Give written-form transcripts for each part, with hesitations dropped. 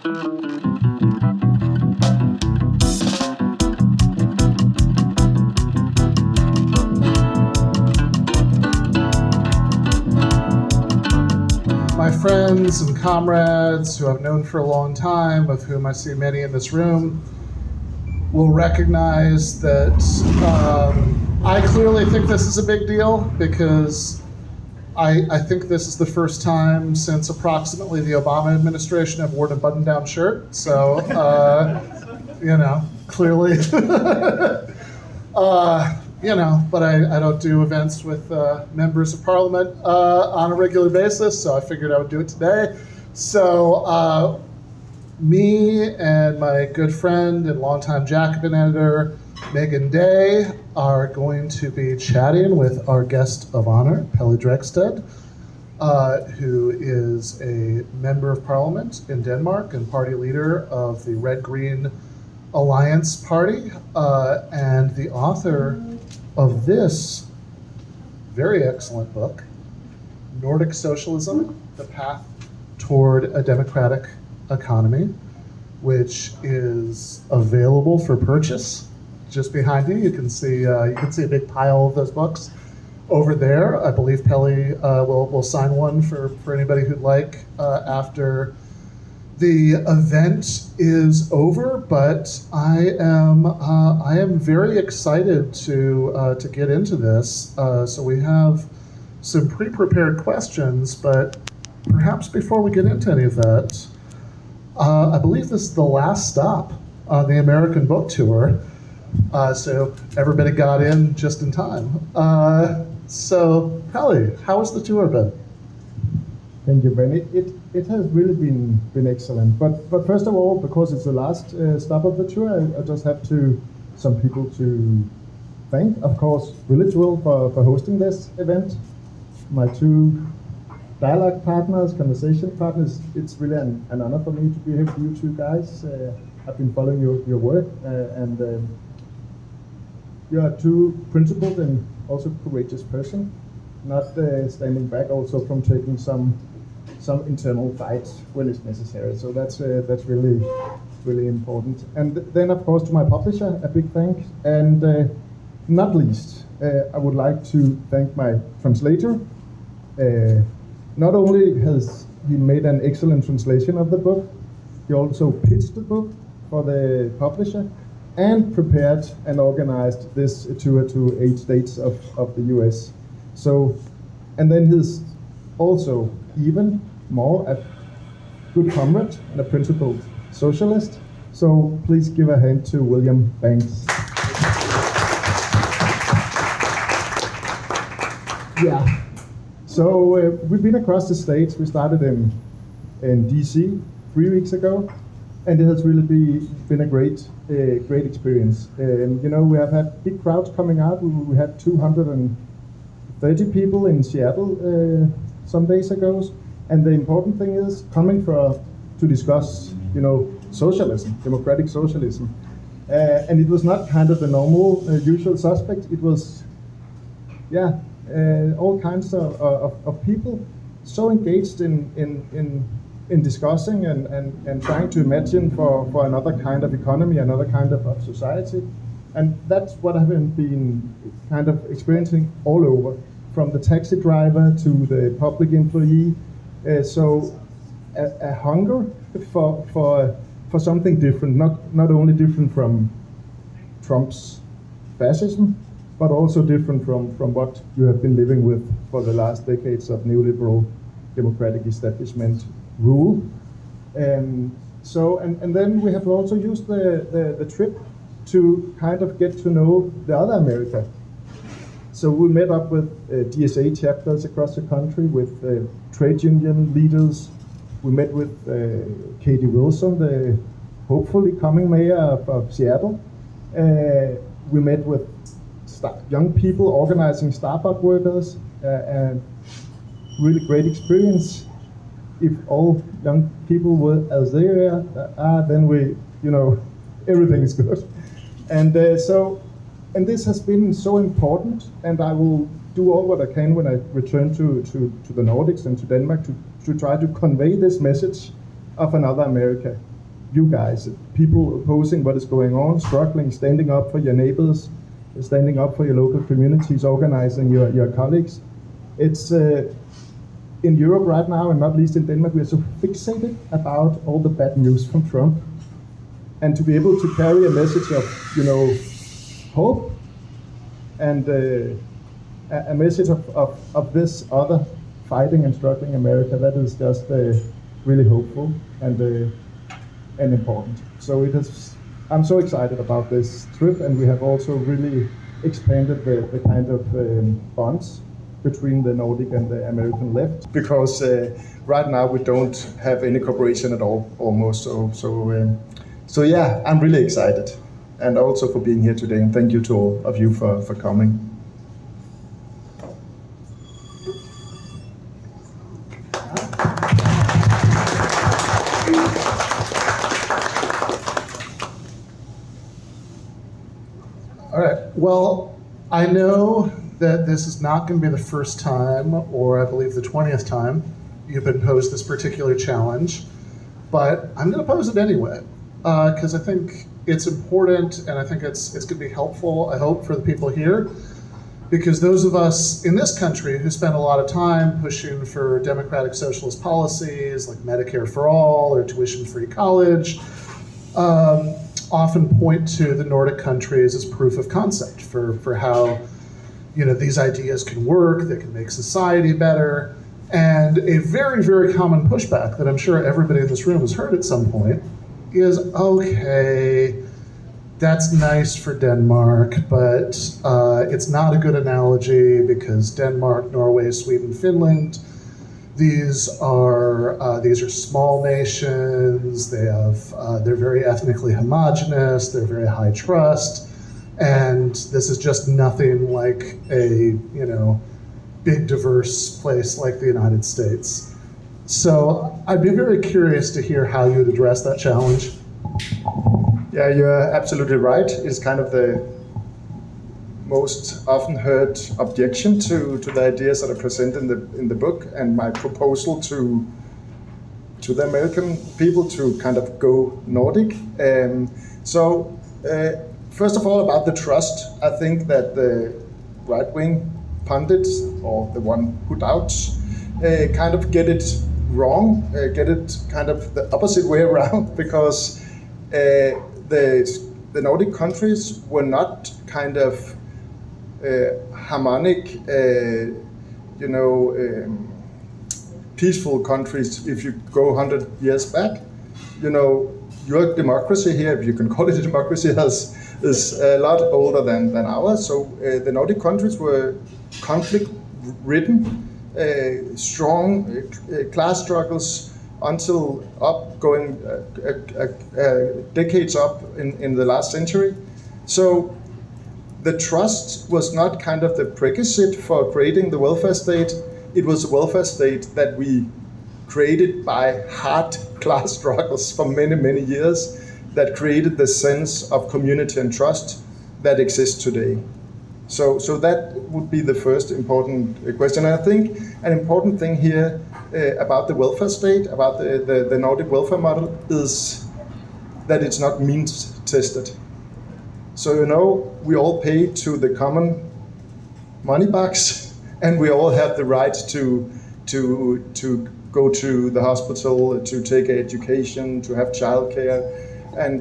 My friends and comrades who I've known for a long time, of whom I see many in this room, will recognize that I clearly think this is a big deal because I think this is the first time since approximately the Obama administration I've worn a button-down shirt. So, clearly, but I don't do events with members of parliament on a regular basis, so I figured I would do it today. So me and my good friend and longtime Jacobin editor, Meagan Day, are going to be chatting with our guest of honor, Pelle Dragsted, who is a member of parliament in Denmark and party leader of the Red-Green Alliance Party, and the author of this very excellent book, Nordic Socialism, The Path Toward a Democratic Economy, which is available for purchase. Just behind you, you can see a big pile of those books over there. I believe Pelle will sign one for anybody who'd like after the event is over. But I am very excited to get into this. So we have some pre-prepared questions, but perhaps before we get into any of that, I believe this is the last stop on the American book tour. So everybody got in just in time. So Pelle, how has the tour been? Thank you, Ben. It has really been excellent. But first of all, because it's the last stop of the tour, I just have some people to thank. Of course, Religious for hosting this event. My two dialogue partners, conversation partners. It's really an honor for me to be here with you two guys. I've been following your work, and you are two principled and also courageous person, not standing back also from taking some internal fights when it's necessary. So that's really important. And then of course to my publisher, a big thanks. And not least, I would like to thank my translator. Not only has he made an excellent translation of the book, he also pitched the book for the publisher and prepared and organized this tour to 8 states of the US. So, and then he's also even more a good comrade and a principled socialist. So please give a hand to William Banks. Yeah. So we've been across the states. We started in DC 3 weeks ago, and it has really been a great experience. We have had big crowds coming out. We had 230 people in Seattle some days ago, and the important thing is coming to discuss, socialism, democratic socialism, and it was not kind of the normal usual suspect. It was, all kinds of people so engaged in discussing and trying to imagine for another kind of economy, another kind of society. And that's what I've been kind of experiencing all over, from the taxi driver to the public employee. So a hunger for something different, not only different from Trump's fascism, but also different from what you have been living with for the last decades of neoliberal democratic establishment rule. And then we have also used the trip to kind of get to know the other America. So we met up with DSA chapters across the country, with trade union leaders. We met with Katie Wilson, the hopefully coming mayor of Seattle. We met with young people organizing Starbucks workers, and really great experience. If all young people were as they are, then everything is good. And this has been so important, and I will do all what I can when I return to the Nordics and to Denmark to try to convey this message of another America. you guys, people opposing what is going on, struggling, standing up for your neighbors, standing up for your local communities, organizing your colleagues. It's in Europe right now, and not least in Denmark, we are so fixated about all the bad news from Trump. And to be able to carry a message of, hope and a message of this other fighting and struggling America, that is just really hopeful and important. So I'm so excited about this trip, and we have also really expanded the kind of bonds between the Nordic and the American left, because right now we don't have any cooperation at all, almost. So yeah, I'm really excited, and also for being here today, and thank you to all of you for coming. All right, well, I know that this is not going to be the first time, or I believe the 20th time, you've been posed this particular challenge, but I'm going to pose it anyway, because I think it's important, and I think it's going to be helpful, I hope, for the people here, because those of us in this country who spend a lot of time pushing for democratic socialist policies like Medicare for all or tuition-free college, often point to the Nordic countries as proof of concept for how these ideas can work, they can make society better. And a very, very common pushback that I'm sure everybody in this room has heard at some point is, okay, that's nice for Denmark, but it's not a good analogy because Denmark, Norway, Sweden, Finland, these are small nations. They're very ethnically homogenous. They're very high trust, and this is just nothing like a big diverse place like the United States. So I'd be very curious to hear how you'd address that challenge. Yeah, you're absolutely right. It's kind of the most often heard objection to the ideas that are presented in the book, and my proposal to the American people to kind of go Nordic. First of all, about the trust, I think that the right-wing pundits, or the one who doubts, kind of get it wrong, get it kind of the opposite way around, because the Nordic countries were not kind of harmonic, peaceful countries. If you go 100 years back, your democracy here, if you can call it a democracy, is a lot older than ours. So the Nordic countries were conflict-ridden, strong class struggles until going decades up in the last century. So the trust was not kind of the prerequisite for creating the welfare state. It was a welfare state that we created by hard class struggles for many, many years that created the sense of community and trust that exists today. So that would be the first important question. And I think an important thing here about the welfare state, about the Nordic welfare model, is that it's not means tested. So we all pay to the common money box, and we all have the right to go to the hospital, to take education, to have childcare, and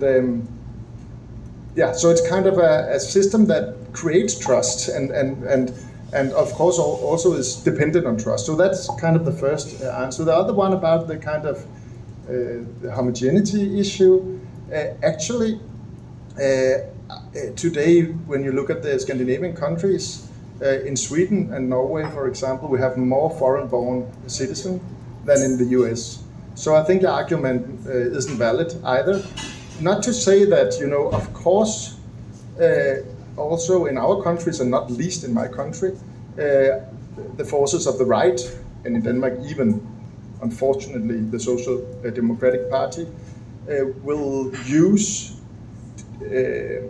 so it's kind of a system that creates trust and of course also is dependent on trust. So that's kind of the first answer. The other one about the kind of the homogeneity issue, actually. Today, when you look at the Scandinavian countries, in Sweden and Norway, for example, we have more foreign-born citizens than in the U.S. So I think the argument isn't valid either. Not to say that, of course, also in our countries, and not least in my country, the forces of the right, and in Denmark even, unfortunately, the Social Democratic Party, will use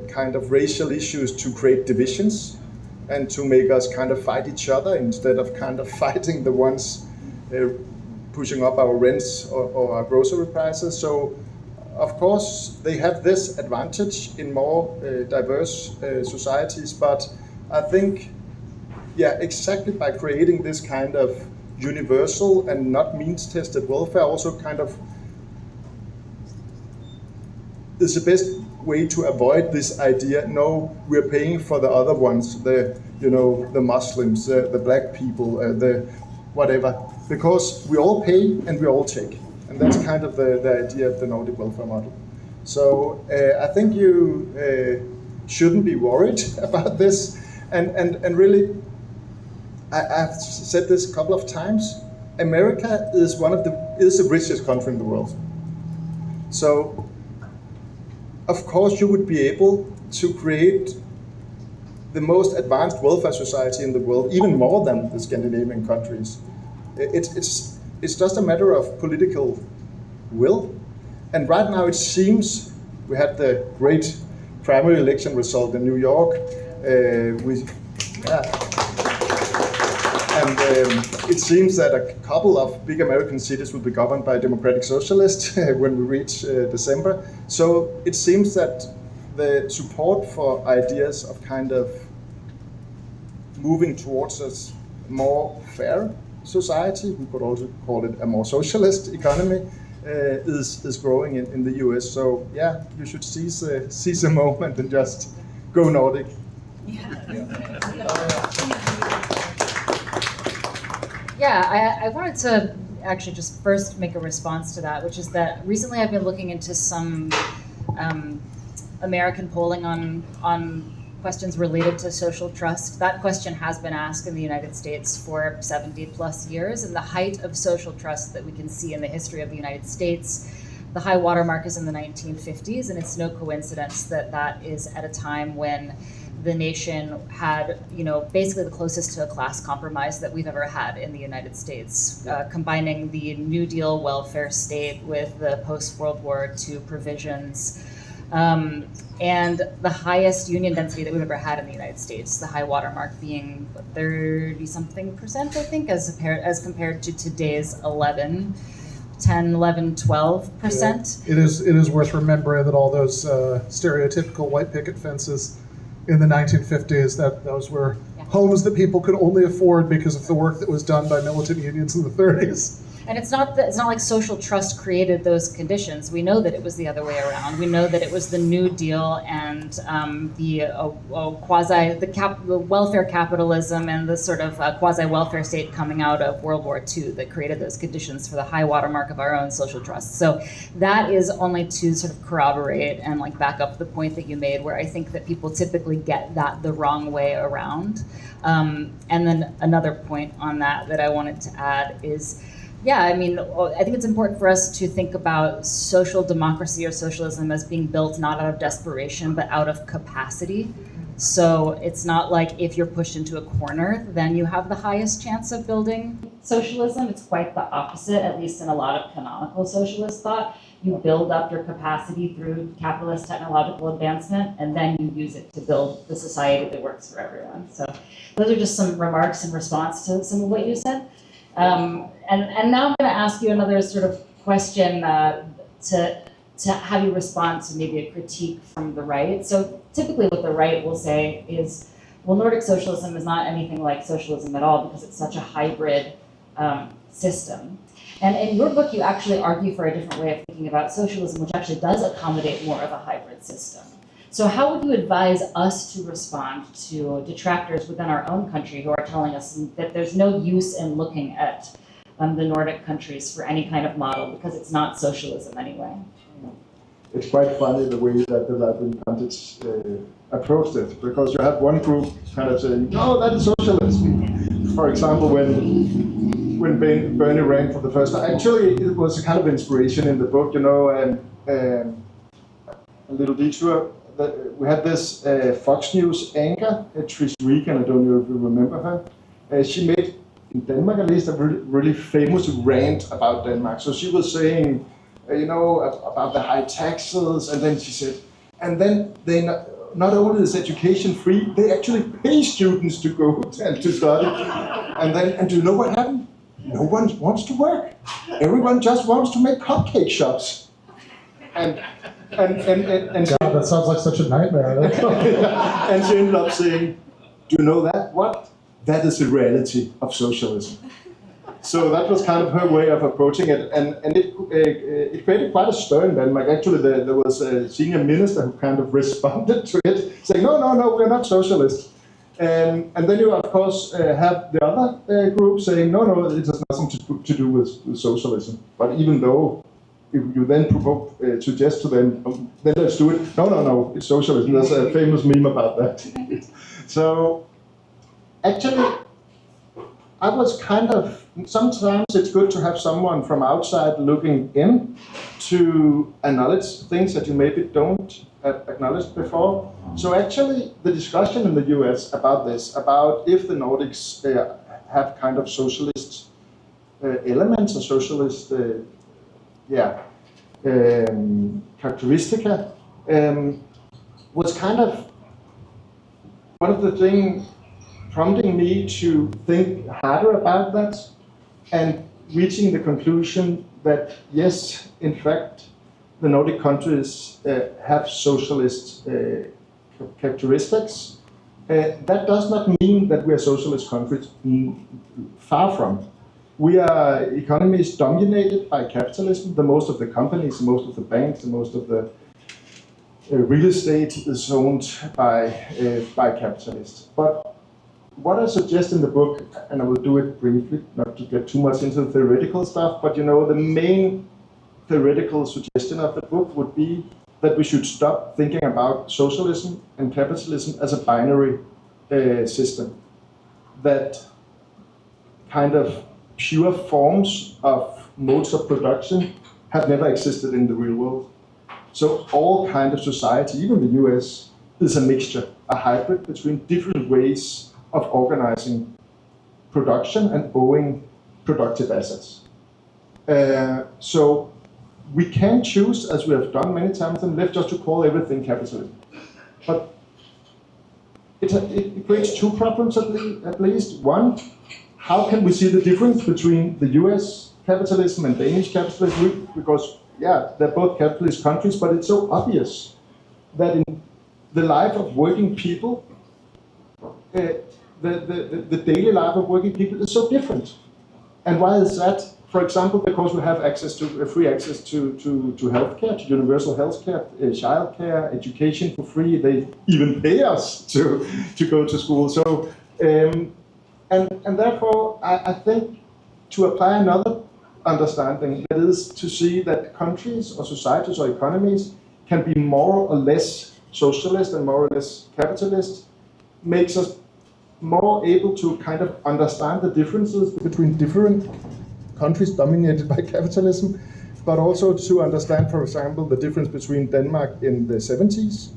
kind of racial issues to create divisions and to make us kind of fight each other instead of kind of fighting the ones pushing up our rents or our grocery prices. So of course, they have this advantage in more diverse societies, but I think, yeah, exactly by creating this kind of universal and not means-tested welfare, also kind of is the best way to avoid this idea. No, we're paying for the other ones, the Muslims, the black people, the whatever, because we all pay and we all take, and that's kind of the idea of the Nordic welfare model. So I think you shouldn't be worried about this, and really, I've said this a couple of times. America is the richest country in the world. So, of course, you would be able to create the most advanced welfare society in the world, even more than the Scandinavian countries. It's just a matter of political will. And right now it seems, we had the great primary election result in New York. It seems that a couple of big American cities will be governed by democratic socialists when we reach December. So it seems that the support for ideas of kind of moving towards a more fair society, we could also call it a more socialist economy, is growing in the US. So yeah, you should seize the moment and just go Nordic. Yeah, I wanted to actually just first make a response to that, which is that recently I've been looking into some American polling on questions related to social trust. That question has been asked in the United States for 70 plus years, and the height of social trust that we can see in the history of the United States, the high watermark is in the 1950s, and it's no coincidence that that is at a time when the nation had, basically the closest to a class compromise that we've ever had in the United States, combining the New Deal welfare state with the post-World War II provisions, and the highest union density that we've ever had in the United States, the high watermark being 30-something%, I think, as compared to today's 10, 11, 12%. Yeah. It is worth remembering that all those stereotypical white picket fences in the 1950s, that those were homes that people could only afford because of the work that was done by militant unions in the 30s. And it's not like social trust created those conditions. We know that it was the other way around. We know that it was the New Deal and the welfare capitalism and the sort of quasi-welfare state coming out of World War II that created those conditions for the high watermark of our own social trust. So that is only to sort of corroborate and like back up the point that you made, where I think that people typically get that the wrong way around. And then another point on that I wanted to add is, I think it's important for us to think about social democracy or socialism as being built not out of desperation, but out of capacity. So it's not like if you're pushed into a corner, then you have the highest chance of building socialism. It's quite the opposite, at least in a lot of canonical socialist thought. You build up your capacity through capitalist technological advancement, and then you use it to build the society that works for everyone. So those are just some remarks in response to some of what you said. And now I'm going to ask you another sort of question to have you respond to maybe a critique from the right. So typically what the right will say is, well, Nordic socialism is not anything like socialism at all because it's such a hybrid system. And in your book, you actually argue for a different way of thinking about socialism, which actually does accommodate more of a hybrid system. So how would you advise us to respond to detractors within our own country who are telling us that there's no use in looking at the Nordic countries for any kind of model because it's not socialism anyway? It's quite funny the way that the right-wing pundits approached it, because you have one group kind of saying, no, that is socialism. For example, when Bernie ran for the first time, actually it was a kind of inspiration in the book, a little detour. We had this Fox News anchor, Trish Regan, I don't know if you remember her. She made, in Denmark at least, a really famous rant about Denmark. So she was saying, about the high taxes, and then she said, and then they not only is education free, they actually pay students to go and to study. And do you know what happened? No one wants to work. Everyone just wants to make cupcake shops. and God, that sounds like such a nightmare. and she ended up saying, "Do you know that? What? That is the reality of socialism." So that was kind of her way of approaching it, and it created quite a stir in Denmark. Actually, there was a senior minister who kind of responded to it, saying, "No, we're not socialists." And then you, of course, have the other group saying, no, it has nothing to do with socialism. But even though if you then suggest to them, then let's do it. No, it's socialism. There's a famous meme about that. So actually, I was kind of, sometimes it's good to have someone from outside looking in to acknowledge things that you maybe don't have acknowledged before. So actually, the discussion in the U.S. about this, about if the Nordics have kind of socialist elements or socialist characteristica, was kind of one of the things prompting me to think harder about that and reaching the conclusion that yes, in fact, the Nordic countries have socialist characteristics. That does not mean that we are socialist countries, far from. We are economies dominated by capitalism. The most of the companies, the most of the banks, the most of the real estate is owned by capitalists. But what I suggest in the book, and I will do it briefly, not to get too much into the theoretical stuff, but the main theoretical suggestion of the book would be that we should stop thinking about socialism and capitalism as a binary system. That kind of pure forms of modes of production have never existed in the real world. So all kind of society, even the US, is a mixture, a hybrid between different ways of organizing production and owning productive assets. So we can choose, as we have done many times in left, just to call everything capitalism. But it creates two problems at least. One, how can we see the difference between the US capitalism and Danish capitalism? Because, they're both capitalist countries, but it's so obvious that in the life of working people, the daily life of working people is so different. And why is that? For example, because we have free access to healthcare, to universal healthcare, childcare, education for free. They even pay us to go to school. So, and therefore, I think to apply another understanding, that is to see that countries or societies or economies can be more or less socialist and more or less capitalist, makes us more able to kind of understand the differences between different countries dominated by capitalism, but also to understand, for example, the difference between Denmark in the 70s,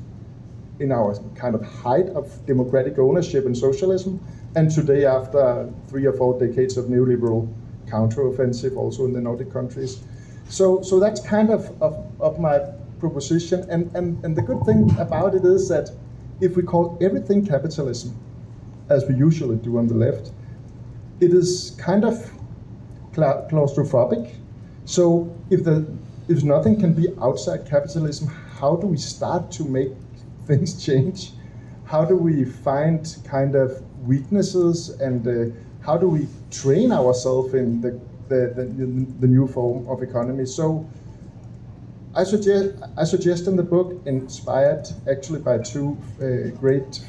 in our kind of height of democratic ownership and socialism, and today after 3 or 4 decades of neoliberal counteroffensive also in the Nordic countries. So that's kind of my proposition, and the good thing about it is that if we call everything capitalism, as we usually do on the left, it is kind of claustrophobic. So if nothing can be outside capitalism, how do we start to make things change? How do we find kind of weaknesses, and how do we train ourselves in the new form of economy? So I suggest in the book, inspired actually by two great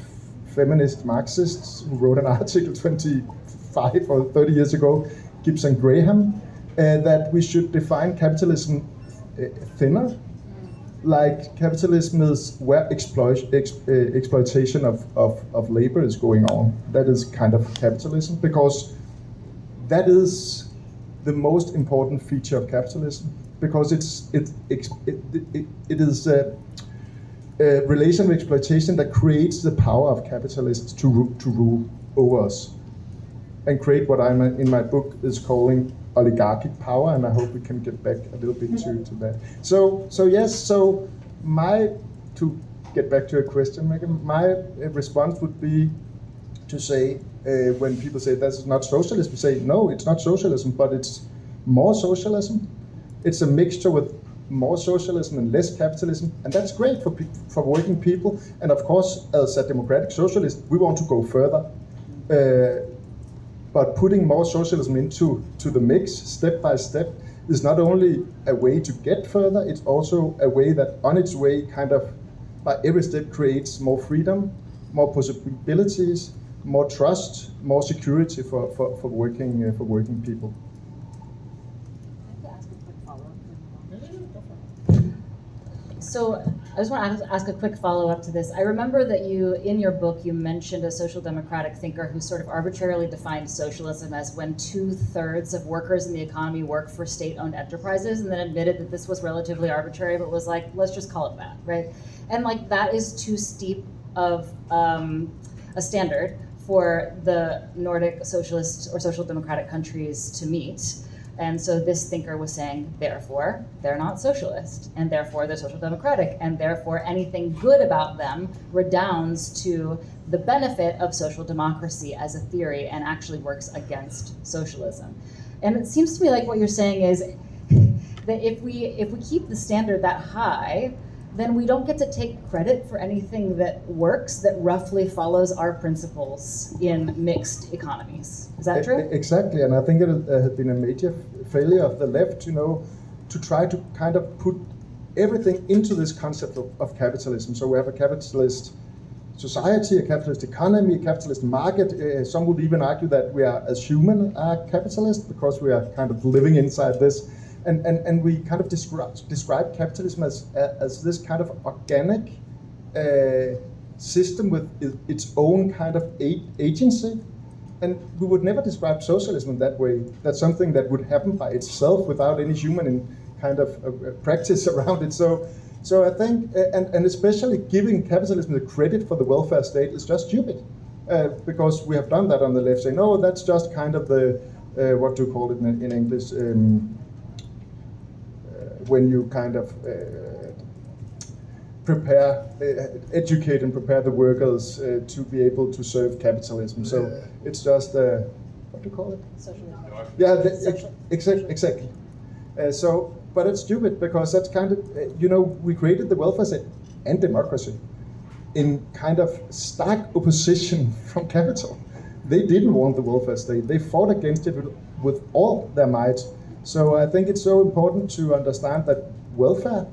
feminist Marxists who wrote an article 25 or 30 years ago, Gibbs and Graham, that we should define capitalism thinner. Like capitalism is where exploitation of labor is going on. That is kind of capitalism, because that is the most important feature of capitalism, because it is a relation of exploitation that creates the power of capitalists to rule over us and create what I'm in my book is calling oligarchic power, and I hope we can get back a little bit to that. So to get back to your question, Meagan, my response would be to say, when people say that's not socialism, say no, it's not socialism, but it's more socialism. It's a mixture with more socialism and less capitalism, and that's great for working people. And of course, as a democratic socialist, we want to go further. But putting more socialism into the mix, step by step, is not only a way to get further, it's also a way that on its way kind of by every step creates more freedom, more possibilities, more trust, more security for working people. So I just want to ask a quick follow-up to this. I remember that in your book, you mentioned a social democratic thinker who sort of arbitrarily defined socialism as when 2/3 of workers in the economy work for state-owned enterprises, and then admitted that this was relatively arbitrary, but was like, let's just call it that, right? And like that is too steep of a standard for the Nordic socialist or social democratic countries to meet. And so this thinker was saying, therefore, they're not socialist, and therefore they're social democratic, and therefore anything good about them redounds to the benefit of social democracy as a theory and actually works against socialism. And it seems to me like what you're saying is that if we keep the standard that high, then we don't get to take credit for anything that works, that roughly follows our principles in mixed economies. Is that true? Exactly, and I think it has been a major failure of the left, to try to kind of put everything into this concept of capitalism. So we have a capitalist society, a capitalist economy, a capitalist market. Some would even argue that we are, as human, are capitalist because we are kind of living inside this. And we kind of describe capitalism as this kind of organic system with its own kind of agency. And we would never describe socialism that way. That's something that would happen by itself without any human kind of practice around it. So I think, and especially giving capitalism the credit for the welfare state is just stupid. Because we have done that on the left, saying, no, that's just kind of the, what do you call it in English? When you kind of educate and prepare the workers to be able to serve capitalism. So it's just, what do you call it? Socialism. Yeah, exactly. But it's stupid because that's kind of, we created the welfare state and democracy in kind of stark opposition from capital. They didn't want the welfare state. They fought against it with all their might. So I think it's so important to understand that welfare,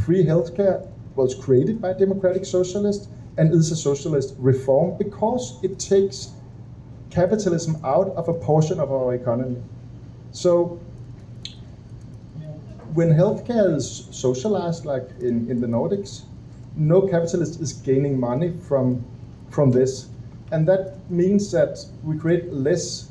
free healthcare, was created by democratic socialists and is a socialist reform because it takes capitalism out of a portion of our economy. So when healthcare is socialized, like in the Nordics, no capitalist is gaining money from this. And that means that we create less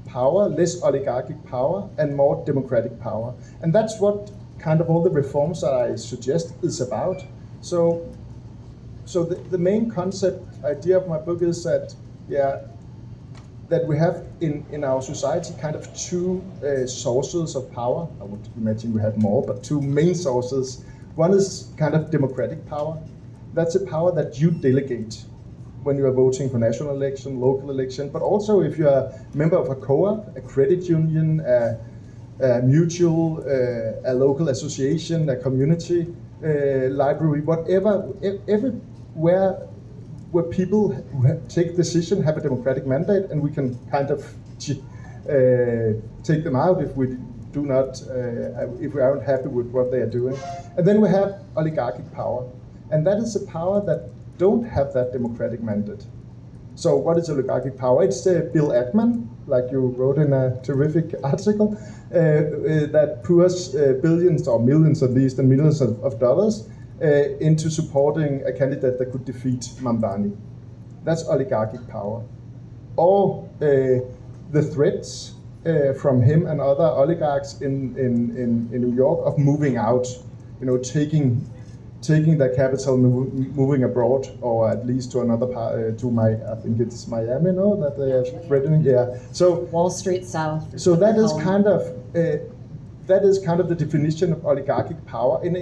power, less oligarchic power, and more democratic power. And that's what kind of all the reforms that I suggest is about. So the main concept idea of my book is that, that we have in our society kind of two sources of power. I would imagine we have more, but two main sources. One is kind of democratic power. That's a power that you delegate when you are voting for national election, local election, but also if you are a member of a co-op, a credit union, a mutual, a local association, a community library, whatever, everywhere where people who take decision have a democratic mandate, and we can kind of take them out if we do not, if we aren't happy with what they are doing. And then we have oligarchic power, and that is a power that don't have that democratic mandate. So what is oligarchic power? It's Bill Ackman, like you wrote in a terrific article, that pours billions or millions at least and millions of dollars into supporting a candidate that could defeat Mamdani. That's oligarchic power. Or the threats from him and other oligarchs in New York of moving out, taking their capital, moving abroad, or at least to another part, I think it's Miami, no? That they are threatening, yeah. So Wall Street South. So that is kind of the definition of oligarchic power. And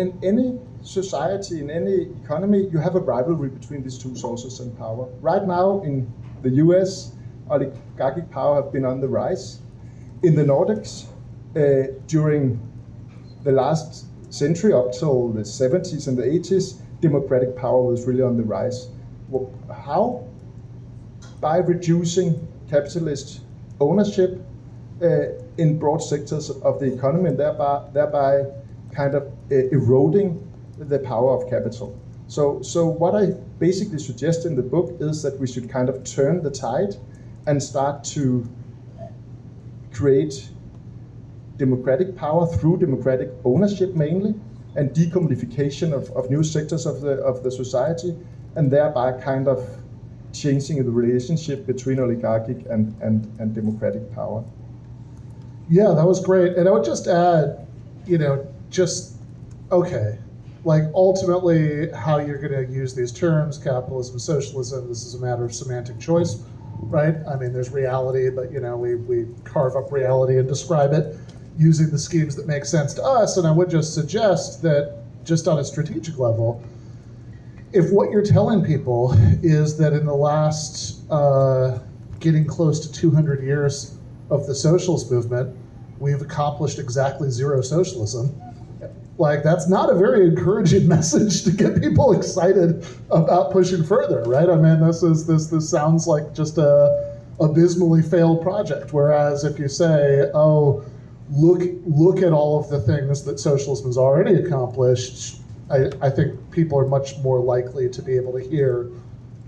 in any society, in any economy, you have a rivalry between these two sources of power. Right now in the U.S., oligarchic power have been on the rise. In the Nordics, during the last century up till the 70s and the 80s, democratic power was really on the rise. How? By reducing capitalist ownership in broad sectors of the economy, and thereby kind of eroding the power of capital. So what I basically suggest in the book is that we should kind of turn the tide and start to create democratic power through democratic ownership mainly, and decommodification of new sectors of the society, and thereby kind of changing the relationship between oligarchic and democratic power. Yeah, that was great. And I would just add, like ultimately how you're going to use these terms, capitalism, socialism, this is a matter of semantic choice, right? I mean, there's reality, but we carve up reality and describe it using the schemes that make sense to us. And I would just suggest that just on a strategic level, if what you're telling people is that in the last getting close to 200 years of the socialist movement, we've accomplished exactly zero socialism, like that's not a very encouraging message to get people excited about pushing further, right? I mean, this sounds like just a abysmally failed project. Whereas if you say, oh, look at all of the things that socialism has already accomplished, I think people are much more likely to be able to hear,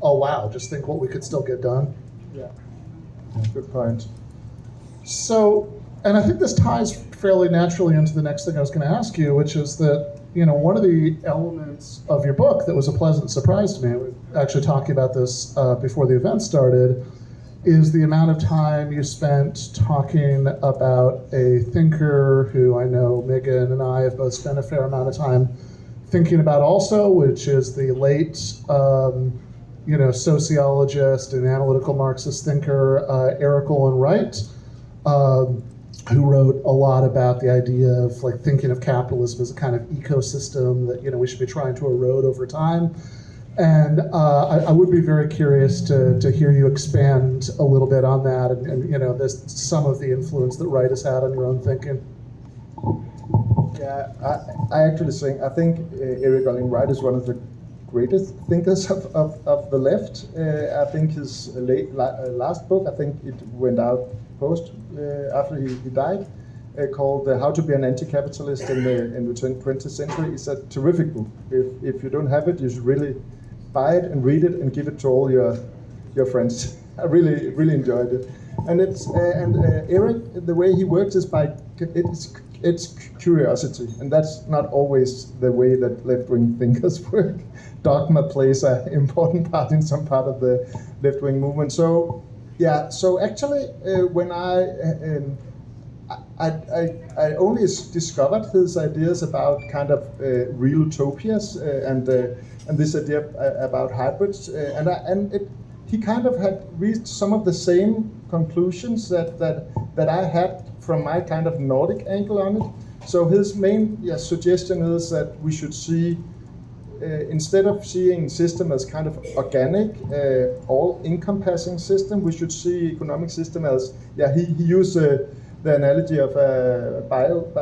oh wow, just think what we could still get done. Yeah, good point. So, and I think this ties fairly naturally into the next thing I was going to ask you, which is that, one of the elements of your book that was a pleasant surprise to me, we were actually talking about this before the event started, is the amount of time you spent talking about a thinker who I know Meagan and I have both spent a fair amount of time thinking about also, which is the late, sociologist and analytical Marxist thinker, Eroding, Wright, who wrote a lot about the idea of like thinking of capitalism as a kind of ecosystem that we should be trying to erode over time. And I would be very curious to hear you expand a little bit on that and this, some of the influence that Wright has had on your own thinking. Yeah, I actually think Eroding Wright is one of the greatest thinkers of the left. I think his last book, I think it went out after he died, called How to Be an Anti-Capitalist in the 20th Century. It's a terrific book. If you don't have it, you should really buy it and read it and give it to all your friends. I really enjoyed it. And Eric, the way he works is by it's curiosity, and that's not always the way that left-wing thinkers work. Dogma plays an important part in some part of the left-wing movement. So actually, when I only discovered his ideas about kind of real utopias and this idea about hybrids, he kind of had reached some of the same conclusions that I had from my kind of Nordic angle on it. So his main suggestion is that we should see, instead of seeing system as kind of organic, all-encompassing system, we should see economic system as, he used the analogy of a biotope,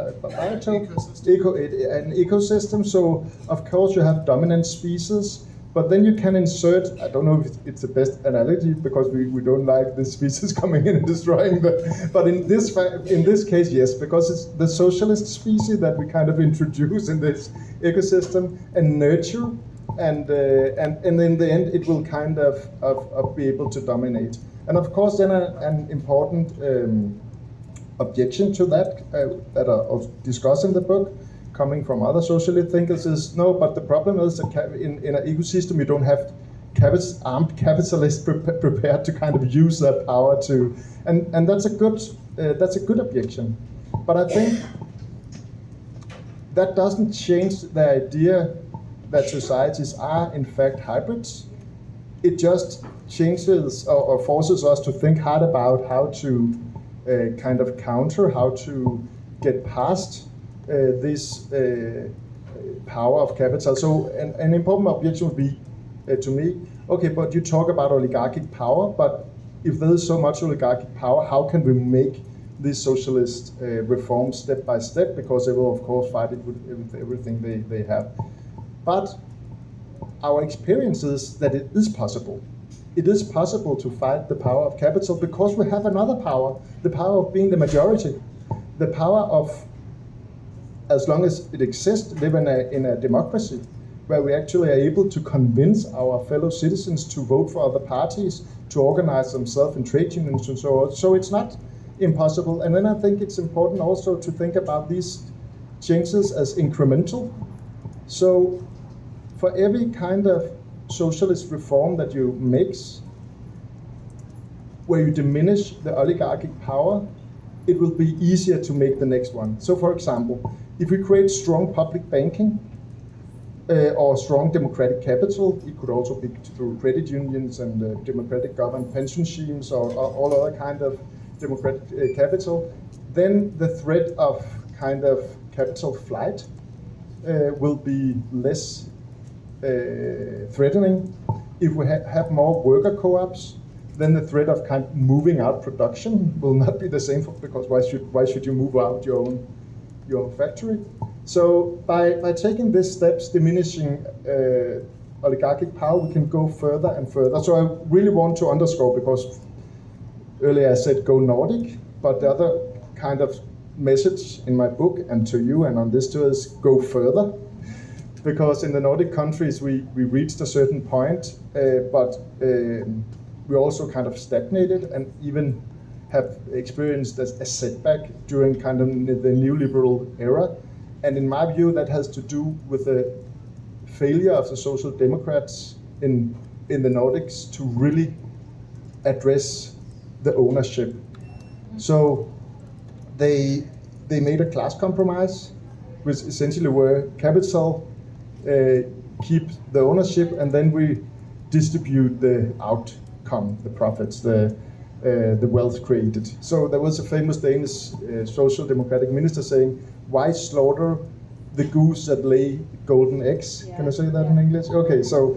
an ecosystem. So of course you have dominant species, but then you can insert, I don't know if it's the best analogy because we don't like the species coming in and destroying them, but in this case, yes, because it's the socialist species that we kind of introduce in this ecosystem and nurture, and in the end it will kind of be able to dominate. And of course then an important objection to that I discuss in the book, coming from other socialist thinkers, is no, but the problem is that in an ecosystem you don't have armed capitalists prepared to kind of use that power to, and that's a good objection. But I think that doesn't change the idea that societies are in fact hybrids. It just changes or forces us to think hard about how to kind of counter, how to get past this power of capital. So an important objection would be to me, okay, but you talk about oligarchic power, but if there is so much oligarchic power, how can we make these socialist reforms step by step, because they will of course fight it with everything they have. But our experience is that it is possible. It is possible to fight the power of capital because we have another power, the power of being the majority, the power of, as long as it exists, live in a democracy where we actually are able to convince our fellow citizens to vote for other parties, to organize themselves in trade unions and so on. So it's not impossible. And then I think it's important also to think about these changes as incremental. So for every kind of socialist reform that you make, where you diminish the oligarchic power, it will be easier to make the next one. So for example, if we create strong public banking, or strong democratic capital, it could also be through credit unions and democratic government pension schemes, or all other kind of democratic capital, then the threat of kind of capital flight will be less threatening. If we have more worker co-ops, then the threat of kind of moving out production will not be the same, because why should you move out your own factory? So by taking these steps, diminishing oligarchic power, we can go further and further. So I really want to underscore, because earlier I said go Nordic, but the other kind of message in my book and to you and on this too is go further. Because in the Nordic countries we reached a certain point, but we also kind of stagnated and even have experienced a setback during kind of the neoliberal era. And in my view, that has to do with the failure of the social democrats in the Nordics to really address the ownership. So they made a class compromise, which essentially were capital keep the ownership, and then we distribute the outcome, the profits, the wealth created. So there was a famous Danish social democratic minister saying, "Why slaughter the goose that lay golden eggs?" Yeah. Can I say that in English? Okay, so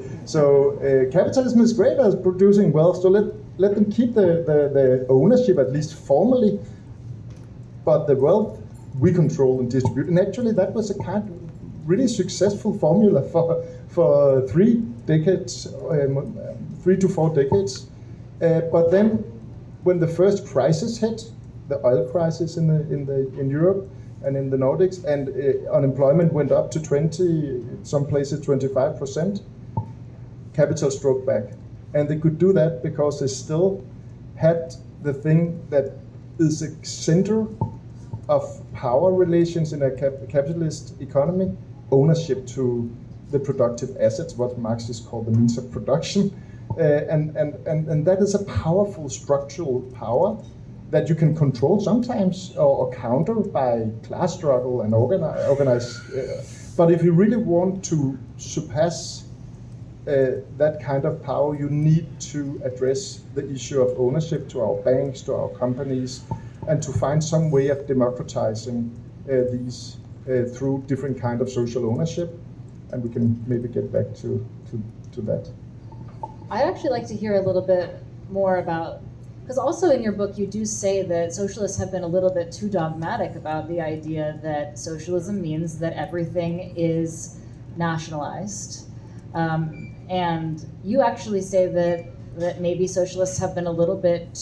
capitalism is great at producing wealth, so let them keep the ownership, at least formally, but the wealth we control and distribute. And actually that was a kind of really successful formula for 3 decades, 3 to 4 decades. But then when the first crisis hit, the oil crisis in Europe and in the Nordics, and unemployment went up to 20, some places 25%, capital struck back. And they could do that because they still had the thing that is a center of power relations in a capitalist economy, ownership to the productive assets, what Marxists call the means of production. And that is a powerful structural power that you can control sometimes or counter by class struggle and organize. But if you really want to surpass that kind of power, you need to address the issue of ownership to our banks, to our companies, and to find some way of democratizing these through different kind of social ownership. And we can maybe get back to that. I'd actually like to hear a little bit more about, because also in your book you do say that socialists have been a little bit too dogmatic about the idea that socialism means that everything is nationalized. And you actually say that maybe socialists have been a little bit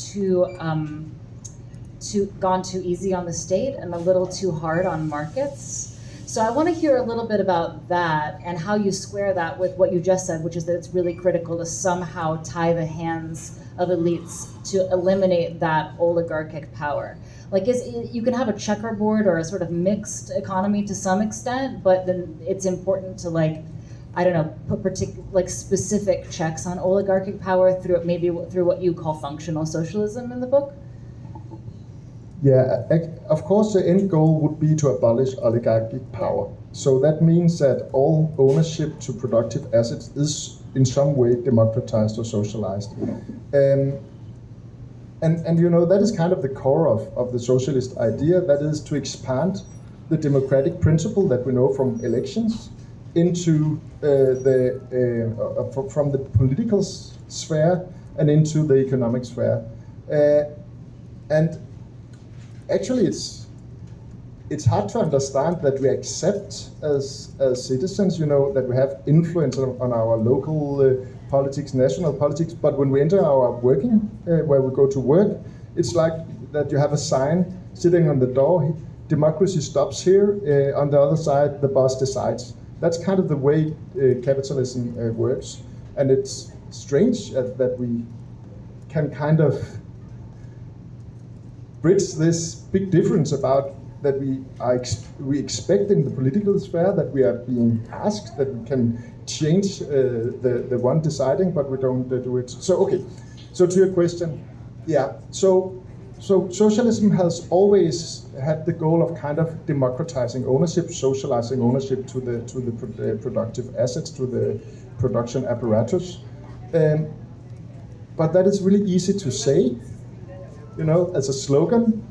gone too easy on the state and a little too hard on markets. So I want to hear a little bit about that and how you square that with what you just said, which is that it's really critical to somehow tie the hands of elites to eliminate that oligarchic power. Like, you can have a checkerboard or a sort of mixed economy to some extent, but then it's important to, like, I don't know, put specific checks on oligarchic power through what you call functional socialism in the book. Yeah, of course the end goal would be to abolish oligarchic power. So that means that all ownership to productive assets is in some way democratized or socialized. And you know, that is kind of the core of the socialist idea, that is to expand the democratic principle that we know from elections into from the political sphere and into the economic sphere. And actually it's hard to understand that we accept as citizens, that we have influence on our local politics, national politics, but when we enter our working, where we go to work, it's like that you have a sign sitting on the door, democracy stops here, on the other side the boss decides. That's kind of the way capitalism works, and it's strange that we can kind of bridge this big difference about that we expect in the political sphere that we are being asked, that we can change the one deciding, but we don't do it. So okay, so to your question, yeah. So socialism has always had the goal of kind of democratizing ownership, socializing ownership to the productive assets, to the production apparatus. But that is really easy to say, as a slogan,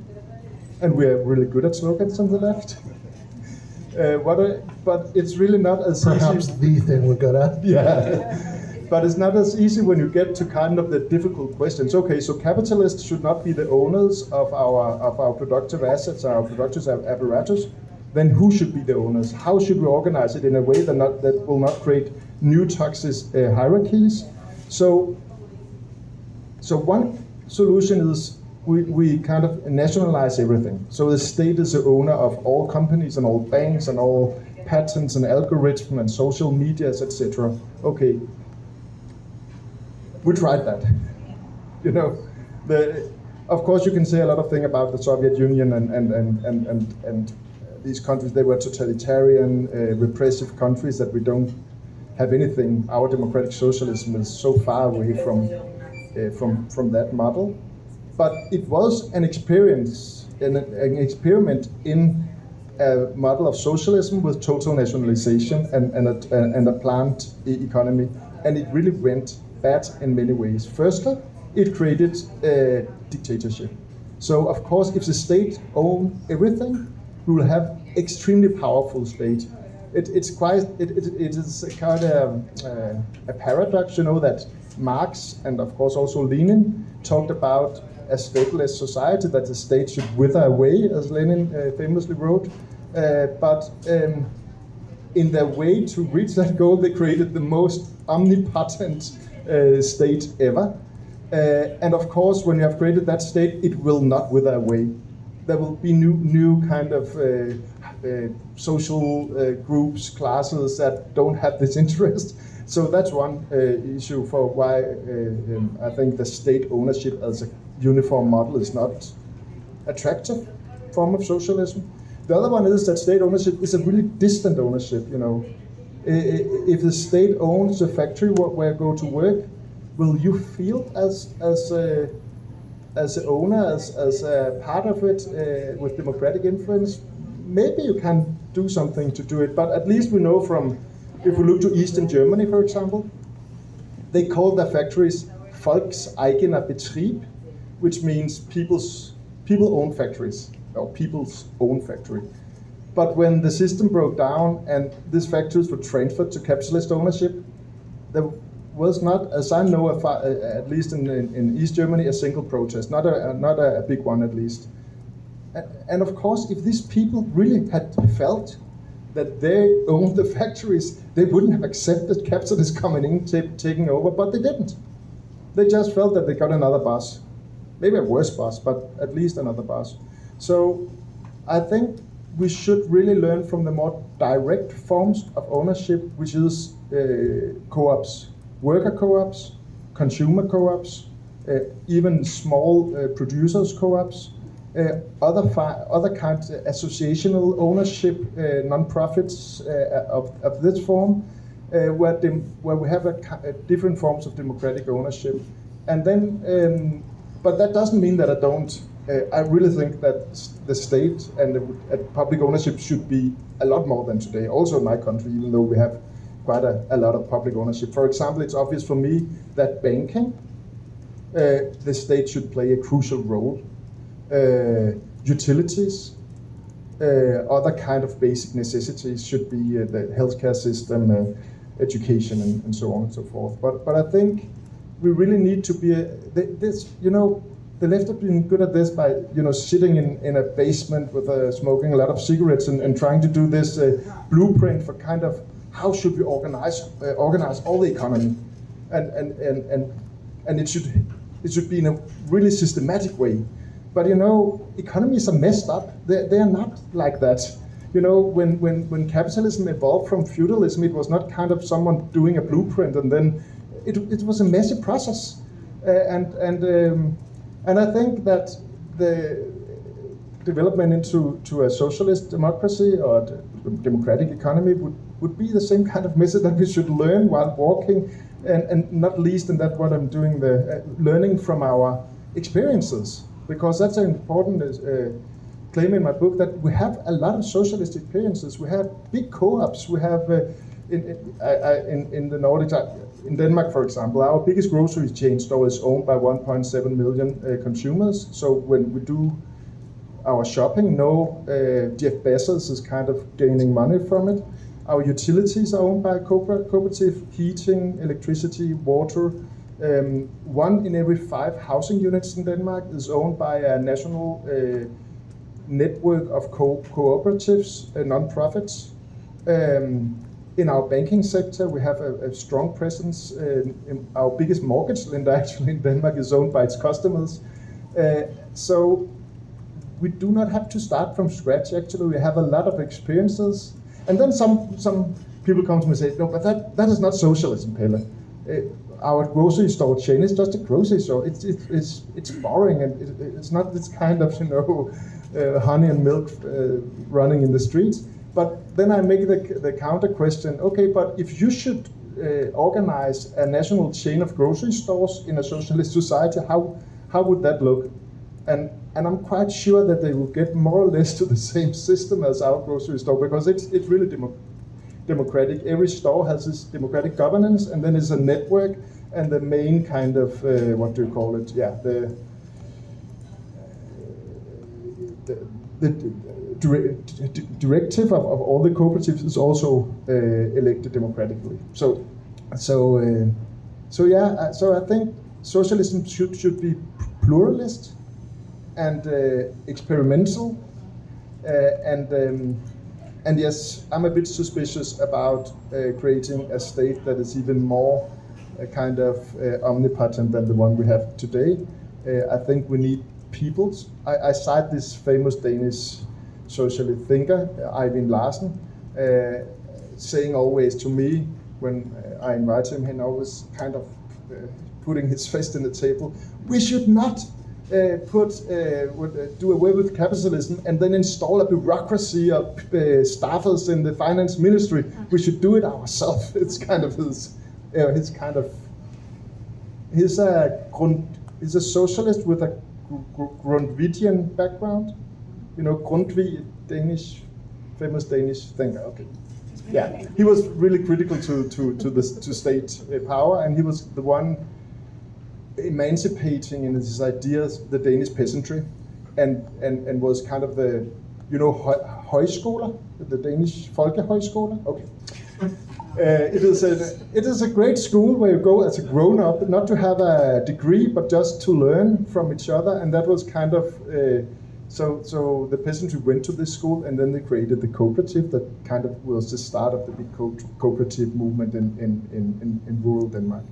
and we're really good at slogans on the left. But it's really not as Perhaps easy. the thing we're good at. Yeah. But it's not as easy when you get to kind of the difficult questions. Okay, so capitalists should not be the owners of our productive assets, our productive apparatus. Then who should be the owners? How should we organize it in a way that will not create new toxic hierarchies? So one solution is we kind of nationalize everything. So the state is the owner of all companies and all banks and all patents and algorithms and social medias, etc. Okay. We tried that. Of course you can say a lot of things about the Soviet Union and these countries. They were totalitarian, repressive countries that we don't have anything. Our democratic socialism is so far away from that model. But it was an experience, an experiment in a model of socialism with total nationalization and a planned economy, and it really went bad in many ways. Firstly, it created a dictatorship. So of course, if the state owns everything, we will have extremely powerful state. It is kind of a paradox, that Marx and of course also Lenin talked about a stateless society, that the state should wither away, as Lenin famously wrote. But in their way to reach that goal, they created the most omnipotent state ever. And of course, when you have created that state, it will not wither away. There will be new kind of social groups, classes that don't have this interest. So that's one issue for why I think the state ownership as a uniform model is not attractive form of socialism. The other one is that state ownership is a really distant ownership. If the state owns a factory where I go to work, will you feel as an owner, as a part of it with democratic influence? Maybe you can do something to do it, but at least we know from, if we look to Eastern Germany, for example, they call their factories Volkseigener Betrieb, which means people own factories, or people's own factory. But when the system broke down and these factories were transferred to capitalist ownership, there was not, as I know, at least in East Germany, a single protest, not a big one at least. And of course, if these people really had felt that they owned the factories, they wouldn't have accepted capitalists coming in, taking over, but they didn't. They just felt that they got another boss. Maybe a worse boss, but at least another boss. So I think we should really learn from the more direct forms of ownership, which is co-ops, worker co-ops, consumer co-ops, even small producers co-ops, other kinds of associational ownership, non-profits of this form, where we have different forms of democratic ownership. And then, but that doesn't mean that I really think that the state and public ownership should be a lot more than today, also in my country, even though we have quite a lot of public ownership. For example, it's obvious for me that banking, the state should play a crucial role. Utilities, other kind of basic necessities should be the healthcare system, education, and so on and so forth. But I think we really need to be the left have been good at this by, sitting in a basement with smoking a lot of cigarettes and trying to do this blueprint for kind of how should we organize all the economy, and it should be in a really systematic way. But economies are messed up. They are not like that. When capitalism evolved from feudalism, it was not kind of someone doing a blueprint, and then it was a messy process. And I think that the development into a socialist democracy or democratic economy would be the same kind of message that we should learn while walking, and not least in that what I'm doing, the learning from our experiences, because that's an important claim in my book, that we have a lot of socialist experiences. We have big co-ops. We have in the Nordics, in Denmark, for example, our biggest grocery chain store is owned by 1.7 million consumers. So when we do our shopping, no Jeff Bezos is kind of gaining money from it. Our utilities are owned by cooperative, heating, electricity, water. 1 in every 5 housing units in Denmark is owned by a national network of cooperatives, non-profits. In our banking sector, we have a strong presence. Our biggest mortgage lender actually in Denmark is owned by its customers. So we do not have to start from scratch. Actually, we have a lot of experiences. And then some people come to me and say, no, but that is not socialism, Pelle. Our grocery store chain is just a grocery store. It's boring, and it's not this kind of honey and milk running in the streets. But then I make the counter question, okay, but if you should organize a national chain of grocery stores in a socialist society, how would that look? And I'm quite sure that they will get more or less to the same system as our grocery store, because it's really democratic. Every store has this democratic governance, and then there's a network, and the main kind of, what do you call it? Yeah, the directive of all the cooperatives is also elected democratically. So I think socialism should be pluralist and experimental, and yes, I'm a bit suspicious about creating a state that is even more kind of omnipotent than the one we have today. I think we need peoples. I cite this famous Danish socialist thinker, Eivind Larsen, saying always to me when I invite him, he always kind of putting his fist in the table. We should not do away with capitalism and then install a bureaucracy of staffers in the finance ministry. We should do it ourselves. It's kind of he's a socialist with a Grundtvigian background. Grundtvig, famous Danish thinker. Okay, yeah, he was really critical to state power, and he was the one emancipating in his ideas the Danish peasantry, and was kind of the højskoler, the Danish folkehøjskoler. Okay. It is a great school where you go as a grown-up, not to have a degree, but just to learn from each other. And that was kind of so the peasantry went to this school, and then they created the cooperative that kind of was the start of the big cooperative movement in rural Denmark.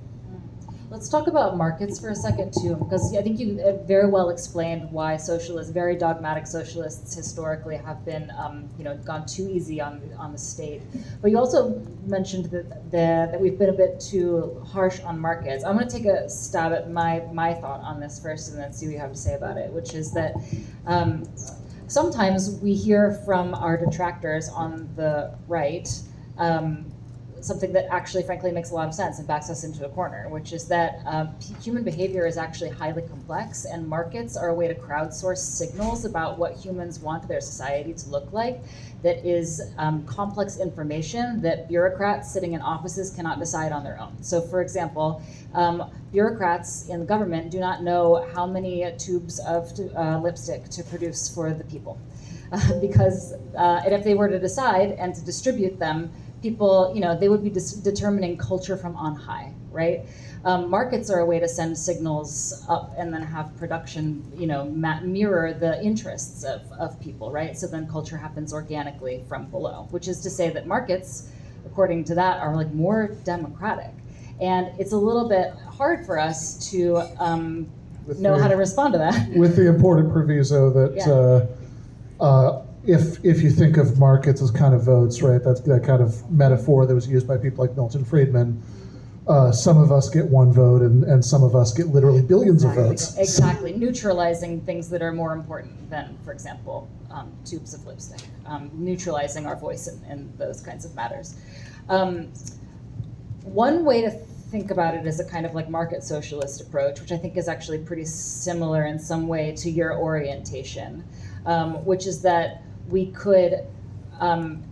Let's talk about markets for a second too, because I think you very well explained why socialists, very dogmatic socialists, historically have been, gone too easy on the state. But you also mentioned that we've been a bit too harsh on markets. I'm going to take a stab at my thought on this first, and then see what you have to say about it, which is that sometimes we hear from our detractors on the right. Something that actually, frankly, makes a lot of sense and backs us into a corner, which is that human behavior is actually highly complex, and markets are a way to crowdsource signals about what humans want their society to look like that is complex information that bureaucrats sitting in offices cannot decide on their own. So, for example, bureaucrats in the government do not know how many tubes of lipstick to produce for the people. And if they were to decide and to distribute them, people, they would be determining culture from on high, right? Markets are a way to send signals up and then have production, mirror the interests of people, right? So then culture happens organically from below, which is to say that markets, according to that, are like more democratic. And it's a little bit hard for us to know how to respond to that. With the important proviso that if you think of markets as kind of votes, right, that's that kind of metaphor that was used by people like Milton Friedman. Some of us get one vote and some of us get literally billions of votes. Exactly, neutralizing things that are more important than, for example, tubes of lipstick, neutralizing our voice in those kinds of matters. One way to think about it is a kind of like market socialist approach, which I think is actually pretty similar in some way to your orientation, which is that we could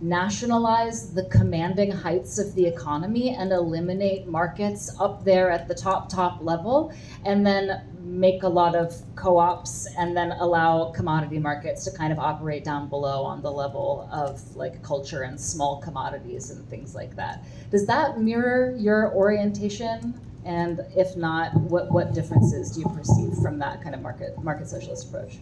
nationalize the commanding heights of the economy and eliminate markets up there at the top level, and then make a lot of co-ops and then allow commodity markets to kind of operate down below on the level of like culture and small commodities and things like that. Does that mirror your orientation? And if not, what differences do you perceive from that kind of market socialist approach?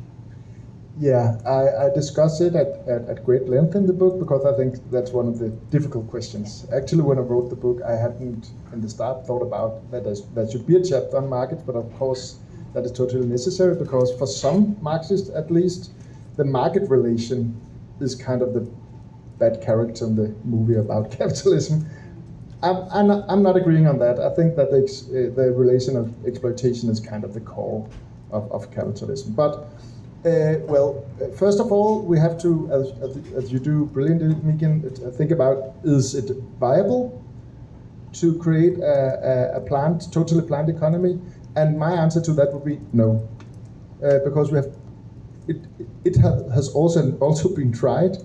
Yeah, I discuss it at great length in the book because I think that's one of the difficult questions. Actually, when I wrote the book, I hadn't in the start thought about that there should be a chapter on markets, but of course that is totally necessary because for some Marxists at least, the market relation is kind of the bad character in the movie about capitalism. I'm not agreeing on that. I think that the relation of exploitation is kind of the core of capitalism. But first of all, we have to, as you do brilliantly, Meagan, think about, is it viable to create a totally planned economy? And my answer to that would be no, because it has also been tried.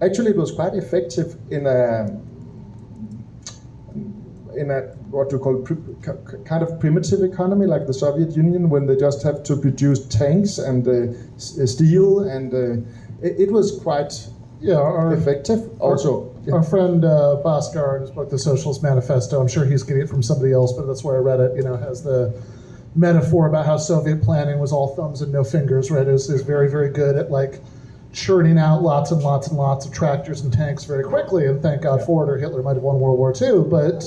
Actually, it was quite effective in a what you call kind of primitive economy like the Soviet Union, when they just have to produce tanks and steel, and it was quite effective. Our friend Bhaskar, in his book The Socialist Manifesto, I'm sure he's getting it from somebody else, but that's where I read it, has the metaphor about how Soviet planning was all thumbs and no fingers, right? It was very, very good at like churning out lots and lots and lots of tractors and tanks very quickly, and thank God for it, or Hitler might have won World War II, but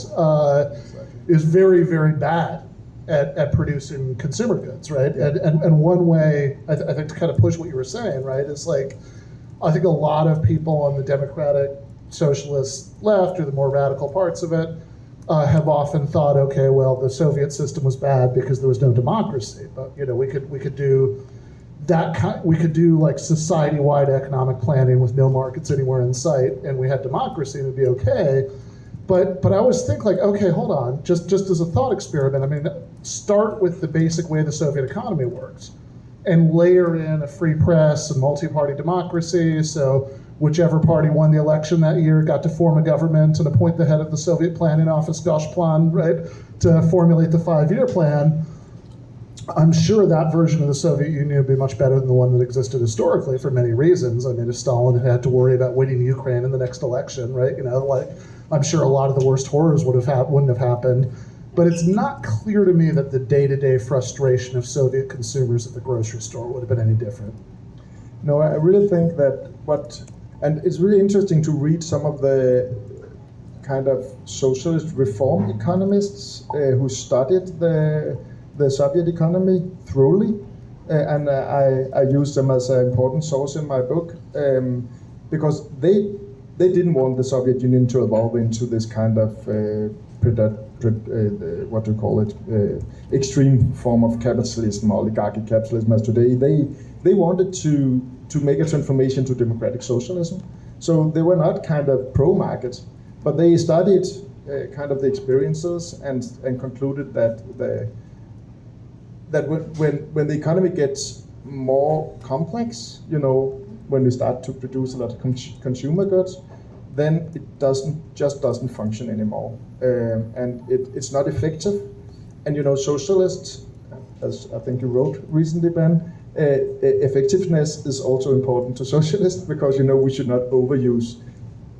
it was very, very bad at producing consumer goods, right? Yeah. And one way, I think, to kind of push what you were saying, right, is like, I think a lot of people on the democratic socialist left, or the more radical parts of it, have often thought, okay, well, the Soviet system was bad because there was no democracy, but we could do we could do like society-wide economic planning with no markets anywhere in sight, and we had democracy and it'd be okay. But I always think like, okay, hold on, just as a thought experiment, I mean, start with the basic way the Soviet economy works, and layer in a free press and multi-party democracy, so whichever party won the election that year got to form a government and appoint the head of the Soviet planning office, Gosplan, right, to formulate the 5-year plan. I'm sure that version of the Soviet Union would be much better than the one that existed historically for many reasons. I mean, if Stalin had to worry about winning Ukraine in the next election, right? I'm sure a lot of the worst horrors wouldn't have happened. But it's not clear to me that the day-to-day frustration of Soviet consumers at the grocery store would have been any different. No, I really think that and it's really interesting to read some of the kind of socialist reform economists who studied the Soviet economy thoroughly, and I use them as an important source in my book, because they didn't want the Soviet Union to evolve into this kind of extreme form of capitalism, oligarchic capitalism as today. They wanted to make a transformation to democratic socialism. So they were not kind of pro-market, but they studied kind of the experiences and concluded that when the economy gets more complex, when we start to produce a lot of consumer goods, then it doesn't function anymore, and it's not effective. And socialists, as I think you wrote recently, Ben, effectiveness is also important to socialists, because we should not overuse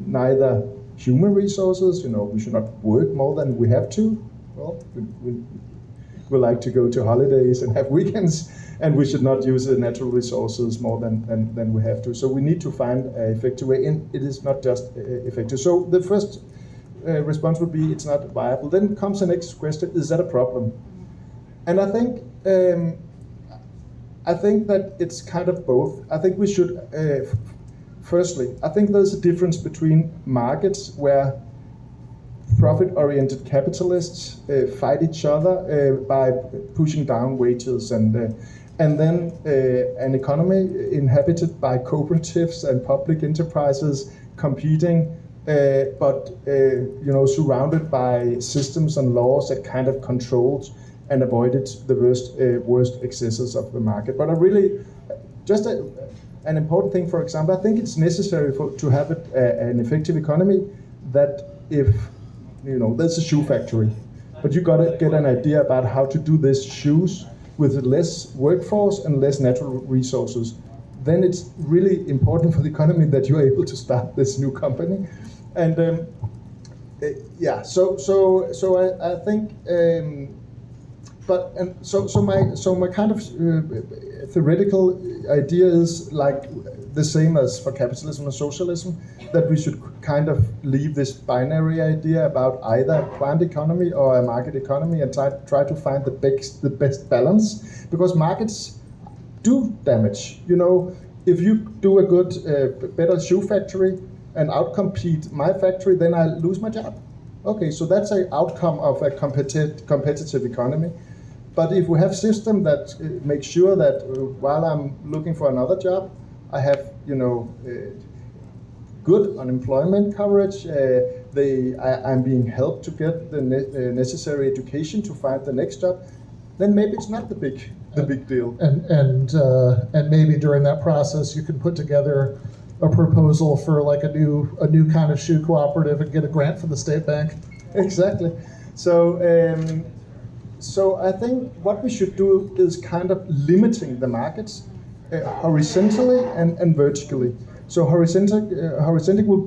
neither human resources. We should not work more than we have to. Well, we like to go to holidays and have weekends, and we should not use the natural resources more than we have to. So we need to find an effective way, and it is not just effective. So the first response would be it's not viable. Then comes the next question: is that a problem? And I think that it's kind of both. I think we should. Firstly, I think there's a difference between markets where profit-oriented capitalists fight each other by pushing down wages, and then an economy inhabited by cooperatives and public enterprises competing, but surrounded by systems and laws that kind of controlled and avoided the worst excesses of the market. But I really just an important thing, for example, I think it's necessary to have an effective economy that if there's a shoe factory, but you got to get an idea about how to do these shoes with less workforce and less natural resources. Then it's really important for the economy that you're able to start this new company. And so I think. So my kind of theoretical idea is like the same as for capitalism and socialism, that we should kind of leave this binary idea about either a planned economy or a market economy and try to find the best balance, because markets do damage. If you do a better shoe factory and outcompete my factory, then I lose my job. Okay, so that's an outcome of a competitive economy. But if we have system that make sure that while I'm looking for another job, I have good unemployment coverage, I'm being helped to get the necessary education to find the next job, then maybe it's not the big deal. And maybe during that process you can put together a proposal for like a new kind of shoe cooperative and get a grant from the state bank. Exactly. So I think what we should do is kind of limiting the markets horizontally and vertically. So horizontal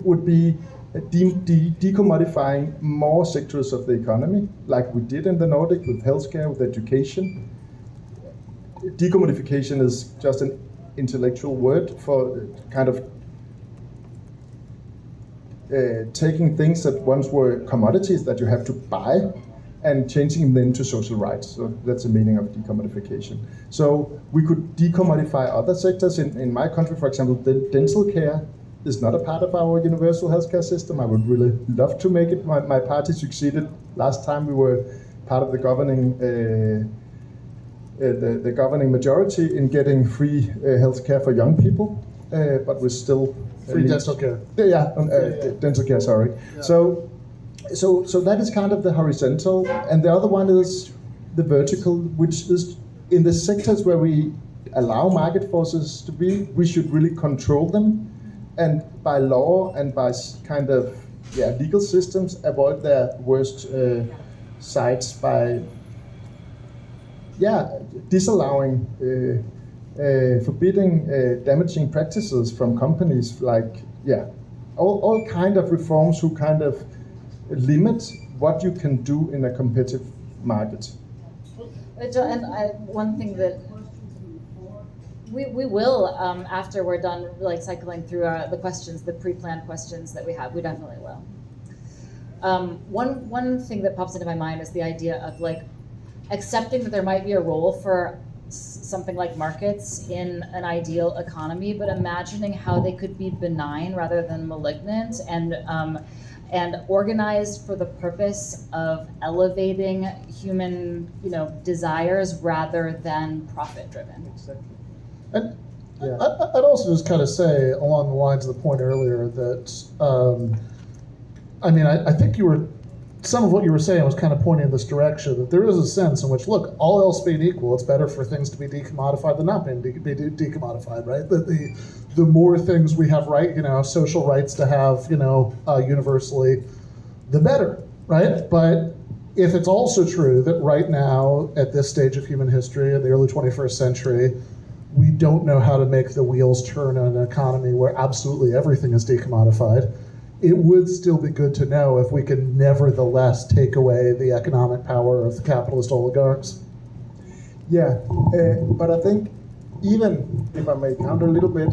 would be decommodifying more sectors of the economy, like we did in the Nordic with healthcare, with education. Decommodification is just an intellectual word for kind of taking things that once were commodities that you have to buy and changing them into social rights. So that's the meaning of decommodification. So we could decommodify other sectors. In my country, for example, dental care is not a part of our universal healthcare system. I would really love to make it. My party succeeded last time. We were part of the governing the governing majority in getting free healthcare for young people, but we're still free dental care. Dental care. Sorry. Yeah. So that is kind of the horizontal, and the other one is the vertical, which is in the sectors where we allow market forces to be, we should really control them, and by law and by kind of legal systems avoid their worst sides by disallowing, forbidding damaging practices from companies, like all kind of reforms who kind of limit what you can do in a competitive market. And one thing that we will, after we're done like cycling through the questions, the pre-planned questions that we have, we definitely will. One thing that pops into my mind is the idea of like accepting that there might be a role for something like markets in an ideal economy, but imagining how they could be benign rather than malignant, and organized for the purpose of elevating human, desires rather than profit-driven. Exactly. And I'd also just kind of say, along the lines of the point earlier, that I think some of what you were saying was kind of pointing in this direction, that there is a sense in which, look, all else being equal, it's better for things to be decommodified than not being decommodified, right? That the more things we have social rights to have, universally, the better, right? But if it's also true that right now, at this stage of human history, in the early 21st century, we don't know how to make the wheels turn in an economy where absolutely everything is decommodified, it would still be good to know if we can nevertheless take away the economic power of the capitalist oligarchs. Yeah, but I think even if I may counter a little bit,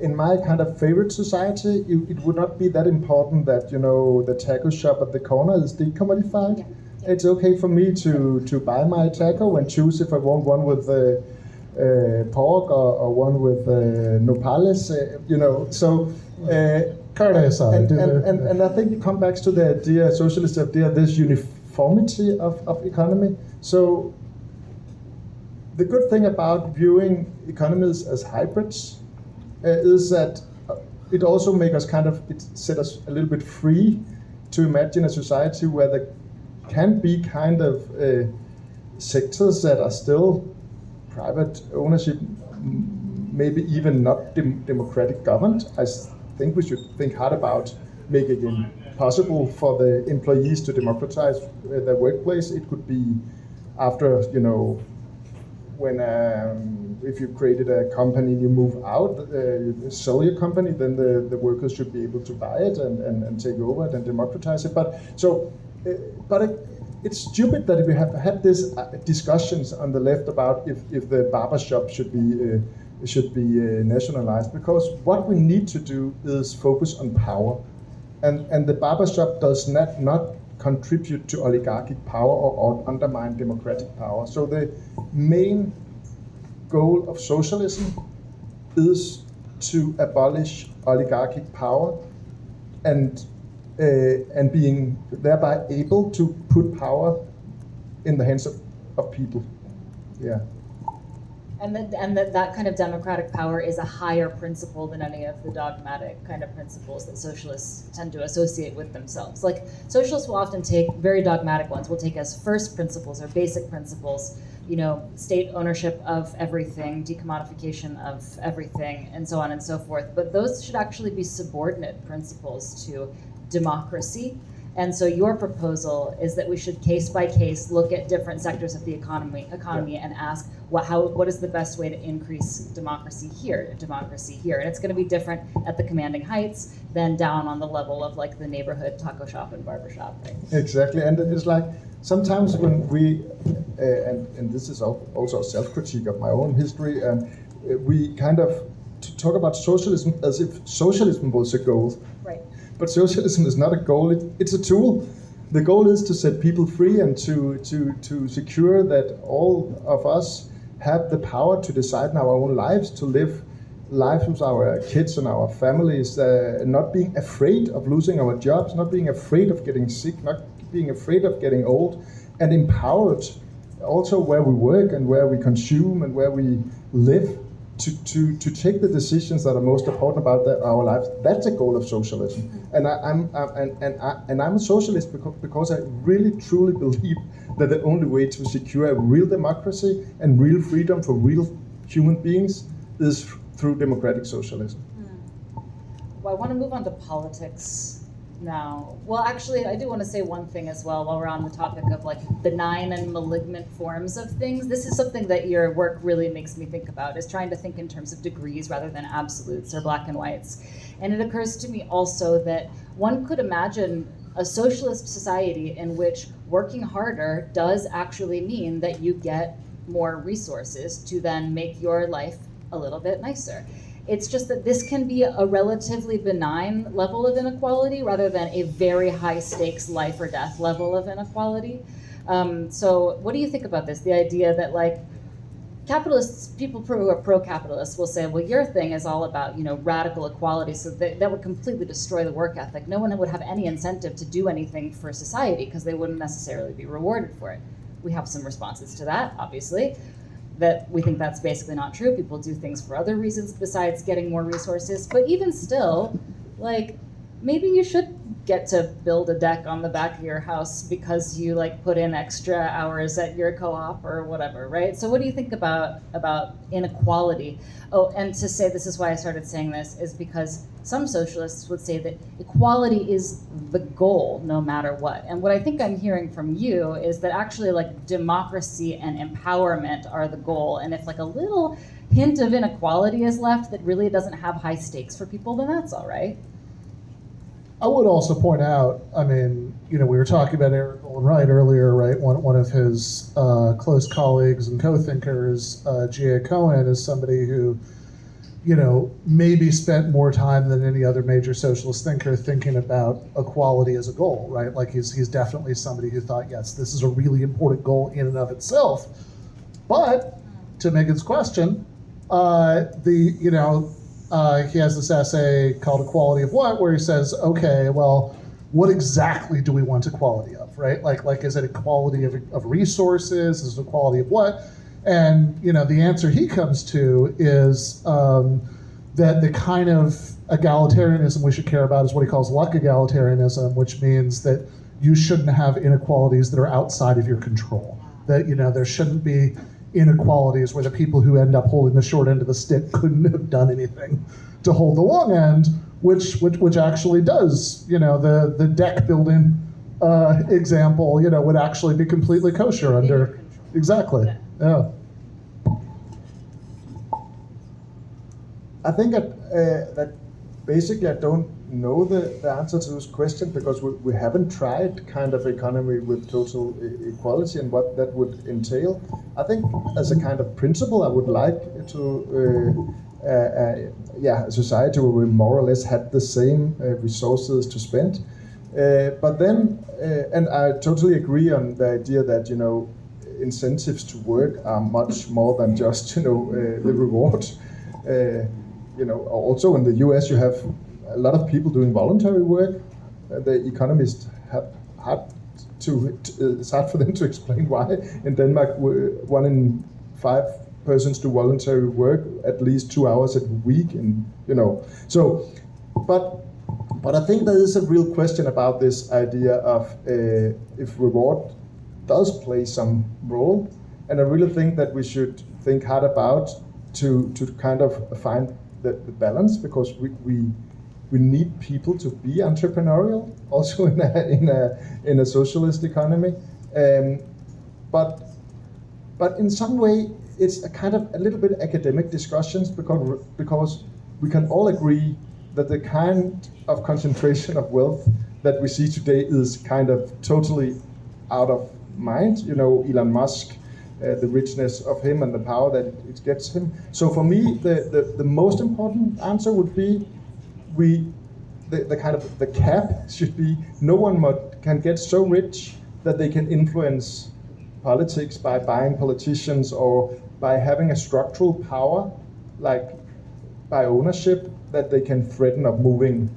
in my kind of favorite society, it would not be that important that, you know, the taco shop at the corner is decommodified. Yeah. It's okay for me to buy my taco and choose if I want one with pork or one with nopales, you know. So, carne aside. And I think it comes back to the idea, socialist idea, this uniformity of economy. So, the good thing about viewing economies as hybrids is that it also makes us it set us a little bit free to imagine a society where there can be kind of sectors that are still private ownership, maybe even not democratic governed. I think we should think hard about making it possible for the employees to democratize their workplace. It could be after, you know, when if you created a company, you move out, you sell your company, then the workers should be able to buy it and take over it and democratize it. But it's stupid that we have had these discussions on the left about if the barber shop should be nationalized, because what we need to do is focus on power, and the barber shop does not contribute to oligarchic power or undermine democratic power. So the main goal of socialism is to abolish oligarchic power and being thereby able to put power in the hands of people. Yeah. And that kind of democratic power is a higher principle than any of the dogmatic kind of principles that socialists tend to associate with themselves. Like, socialists will often take very dogmatic ones, will take as first principles or basic principles, you know, state ownership of everything, decommodification of everything, and so on and so forth. But those should actually be subordinate principles to democracy. And so your proposal is that we should case by case look at different sectors of the economy and ask what is the best way to increase democracy here, and it's going to be different at the commanding heights than down on the level of like the neighborhood taco shop and barber shop, right? Exactly, and it's like sometimes when we and this is also a self-critique of my own history, we kind of talk about socialism as if socialism was a goal. Right. But socialism is not a goal, it's a tool. The goal is to set people free and to secure that all of us have the power to decide in our own lives, to live lives with our kids and our families, not being afraid of losing our jobs, not being afraid of getting sick, not being afraid of getting old, and empowered also where we work and where we consume and where we live, to take the decisions that are most important about our lives. That's the goal of socialism, and I'm a socialist because I really truly believe that the only way to secure a real democracy and real freedom for real human beings is through democratic socialism. Well, I want to move on to politics now. Well, actually, I do want to say one thing as well while we're on the topic of like benign and malignant forms of things. This is something that your work really makes me think about, is trying to think in terms of degrees rather than absolutes or black and whites. And it occurs to me also that one could imagine a socialist society in which working harder does actually mean that you get more resources to then make your life a little bit nicer. It's just that this can be a relatively benign level of inequality rather than a very high stakes life or death level of inequality. So what do you think about this? The idea that like capitalists, people who are pro-capitalist will say, well, your thing is all about, you know, radical equality, so that would completely destroy the work ethic. No one would have any incentive to do anything for society because they wouldn't necessarily be rewarded for it. We have some responses to that, obviously, that we think that's basically not true. People do things for other reasons besides getting more resources. But even still, like, maybe you should get to build a deck on the back of your house because you like put in extra hours at your co-op or whatever, right? So what do you think about inequality? Oh, and to say this is why I started saying this is because some socialists would say that equality is the goal no matter what. And what I think I'm hearing from you is that actually like democracy and empowerment are the goal. And if like a little hint of inequality is left that really doesn't have high stakes for people, then that's all right. I would also point out, I mean, we were talking about Eric Olin Wright earlier, right? One of his close colleagues and co-thinkers, G.A. Cohen, is somebody who, maybe spent more time than any other major socialist thinker thinking about equality as a goal, right? Like he's definitely somebody who thought, yes, this is a really important goal in and of itself. But to Meagan's question, he has this essay called Equality of What, where he says, okay, well, what exactly do we want equality of, right? Like is it equality of resources? Is it equality of what? And, the answer he comes to is that the kind of egalitarianism we should care about is what he calls luck egalitarianism, which means that you shouldn't have inequalities that are outside of your control. That, there shouldn't be inequalities where the people who end up holding the short end of the stick couldn't have done anything to hold the long end, which actually does, the deck building example, would actually be completely kosher under, exactly, yeah. I think that basically I don't know the answer to this question because we haven't tried kind of economy with total equality and what that would entail. I think as a kind of principle I would like to a society where we more or less had the same resources to spend. But then, and I totally agree on the idea that, incentives to work are much more than just, the reward. Also in the U.S. you have a lot of people doing voluntary work. The economists have had to, it's hard for them to explain why. In Denmark, 1 in 5 persons do voluntary work at least 2 hours a week, and So, but I think there is a real question about this idea of if reward does play some role, and I really think that we should think hard about to kind of find the balance, because we need people to be entrepreneurial also in a socialist economy, but in some way it's a kind of a little bit academic discussions, because we can all agree that the kind of concentration of wealth that we see today is kind of totally out of mind. Elon Musk, the richness of him and the power that it gets him. So for me, the most important answer would be the kind of the cap should be no one can get so rich that they can influence politics by buying politicians or by having a structural power, like by ownership, that they can threaten of moving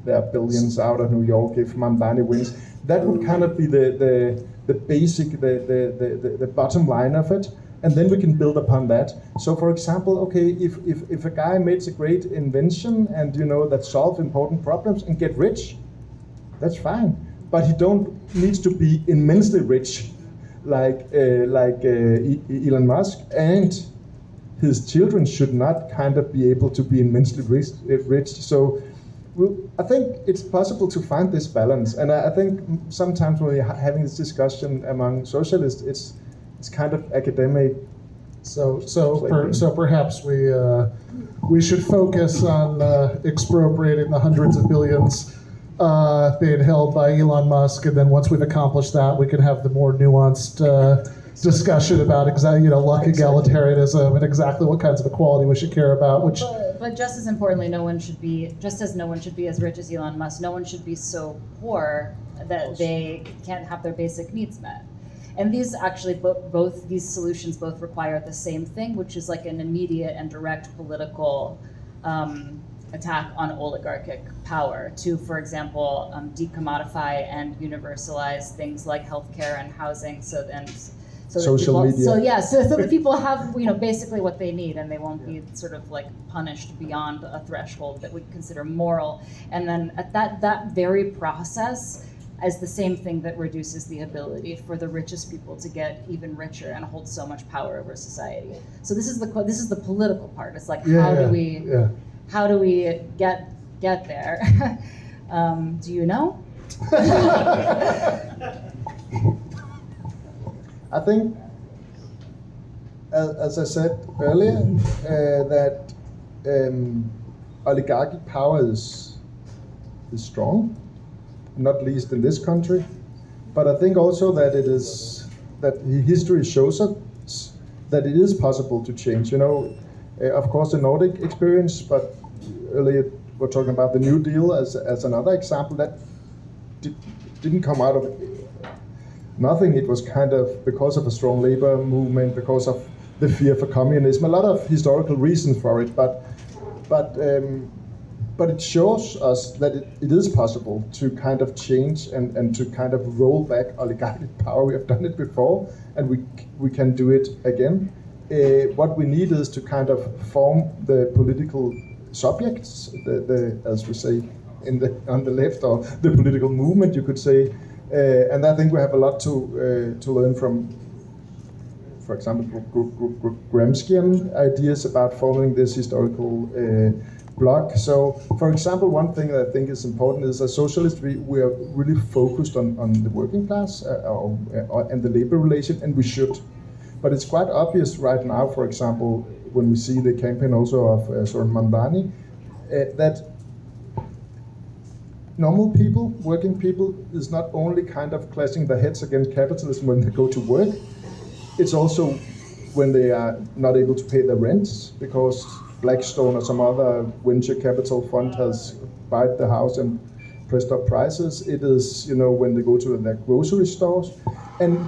their billions out of New York if Mamdani wins. That would kind of be the basic, the bottom line of it, and then we can build upon that. So for example, okay, if a guy makes a great invention and that solves important problems and get rich, that's fine, but he needs to be immensely rich like Elon Musk, and his children should not kind of be able to be immensely rich. So I think it's possible to find this balance, and I think sometimes when we're having this discussion among socialists, it's kind of academic. So perhaps we should focus on expropriating the hundreds of billions being held by Elon Musk, and then once we've accomplished that, we can have the more nuanced discussion about luck egalitarianism and exactly what kinds of equality we should care about. But just as importantly, no one should be as rich as Elon Musk. No one should be so poor that they can't have their basic needs met. And these actually both these solutions both require the same thing, which is like an immediate and direct political attack on oligarchic power to, for example, decommodify and universalize things like healthcare and housing, so social media. So that people have basically what they need, and they won't be sort of like punished beyond a threshold that we consider moral. And then at that very process is the same thing that reduces the ability for the richest people to get even richer and hold so much power over society. So this is the political part. It's like how do we get there? Do you know? I think, as I said earlier, that oligarchic power is strong, not least in this country. But I think also that history shows us that it is possible to change. Of course, the Nordic experience, but earlier we're talking about the New Deal as another example that didn't come out of nothing. It was kind of because of a strong labor movement, because of the fear for communism, a lot of historical reasons for it, but it shows us that it is possible to kind of change and to kind of roll back oligarchic power. We have done it before, and we can do it again. What we need is to kind of form the political subjects, as we say on the left, or the political movement, you could say. And I think we have a lot to learn from, for example, Gramscian ideas about forming this historical bloc. So, for example, one thing that I think is important is as socialists, we are really focused on the working class and the labor relation, and we should. But it's quite obvious right now, for example, when we see the campaign also of Soren Mandani, that normal people, working people, is not only kind of clashing their heads against capitalism when they go to work, it's also when they are not able to pay their rents because Blackstone or some other venture capital fund has bought the house and pressed up prices. It is, when they go to their grocery stores. And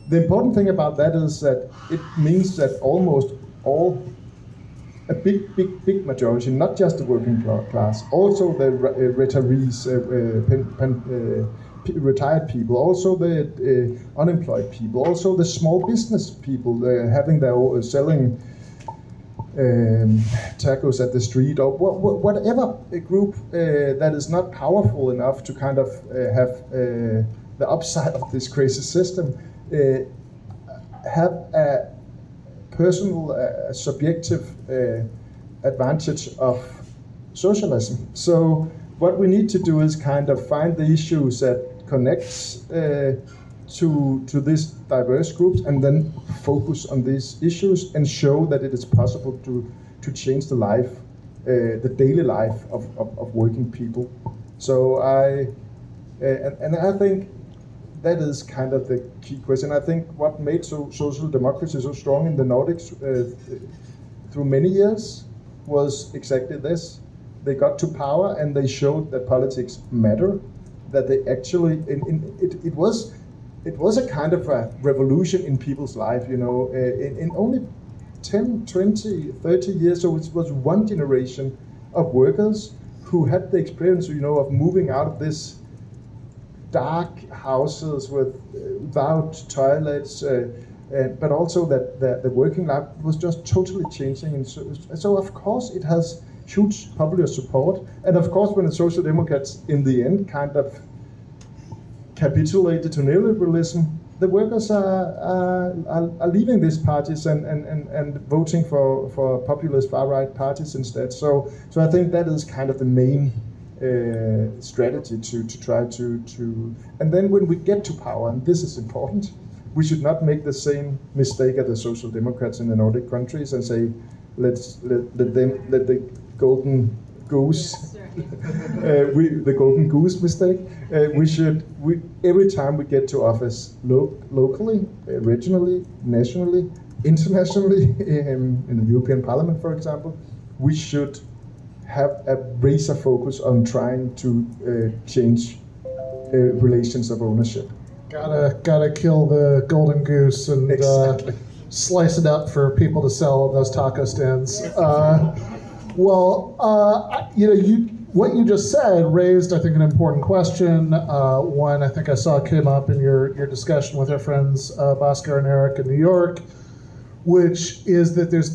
the important thing about that is that it means that almost a big majority, not just the working class, also the retirees, retired people, also the unemployed people, also the small business people having their own, selling tacos at the street, or whatever a group that is not powerful enough to kind of have the upside of this crazy system, have a personal, subjective advantage of socialism. So what we need to do is kind of find the issues that connects to these diverse groups, and then focus on these issues and show that it is possible to change the life, the daily life of working people. So I think that is kind of the key question. I think what made social democracy so strong in the Nordics through many years was exactly this. They got to power and they showed that politics matter, that they actually, it was a kind of a revolution in people's life, in only 10, 20, 30 years. So it was one generation of workers who had the experience, of moving out of this dark houses without toilets, but also that the working life was just totally changing. And so of course it has huge popular support. And of course when the Social Democrats in the end kind of capitulated to neoliberalism, the workers are leaving these parties and voting for populist far-right parties instead. So I think that is kind of the main strategy to try to, and then when we get to power, and this is important, we should not make the same mistake as the Social Democrats in the Nordic countries and say, let the golden goose, the golden goose mistake. Every time we get to office, locally, regionally, nationally, internationally, in the European Parliament, for example, we should have a razor focus on trying to change relations of ownership. Gotta kill the golden goose and exactly. Slice it up for people to sell at those taco stands. What you just said raised, I think, an important question. One I think I saw came up in your discussion with our friends Bhaskar and Eric in New York, which is that there's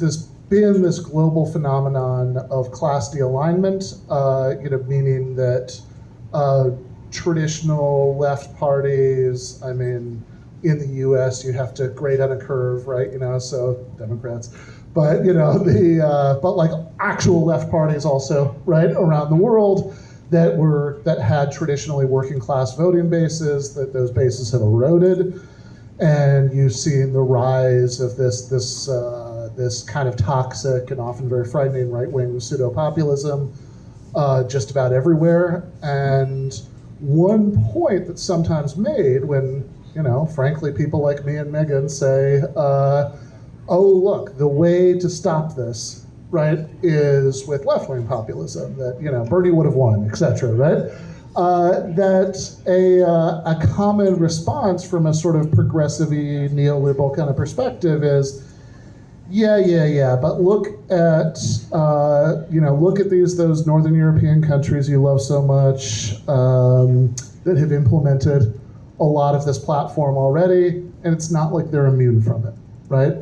been this global phenomenon of class de-alignment, meaning that traditional left parties, in the U.S. you have to grade on a curve, right? So Democrats, but but like actual left parties also, right, around the world that had traditionally working class voting bases, that those bases have eroded, and you've seen the rise of this kind of toxic and often very frightening right-wing pseudo-populism just about everywhere. And one point that's sometimes made when, frankly, people like me and Meagan say, oh, look, the way to stop this, right, is with left-wing populism, that, Bernie would have won, etc., right? That a common response from a sort of progressive-y, neoliberal kind of perspective is, yeah, but look at, look at those Northern European countries you love so much that have implemented a lot of this platform already, and it's not like they're immune from it, right?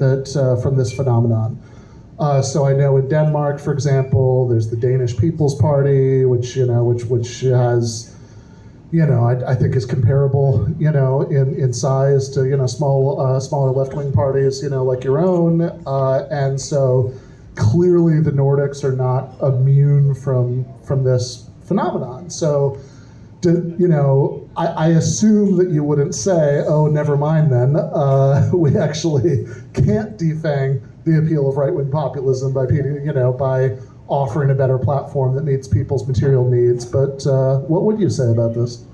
From this phenomenon. So I know in Denmark, for example, there's the Danish People's Party, which has, I think is comparable, in size to, smaller left-wing parties, like your own. And so clearly the Nordics are not immune from this phenomenon. So, I assume that you wouldn't say, oh, never mind then, we actually can't defang the appeal of right-wing populism by offering a better platform that meets people's material needs. But what would you say about this?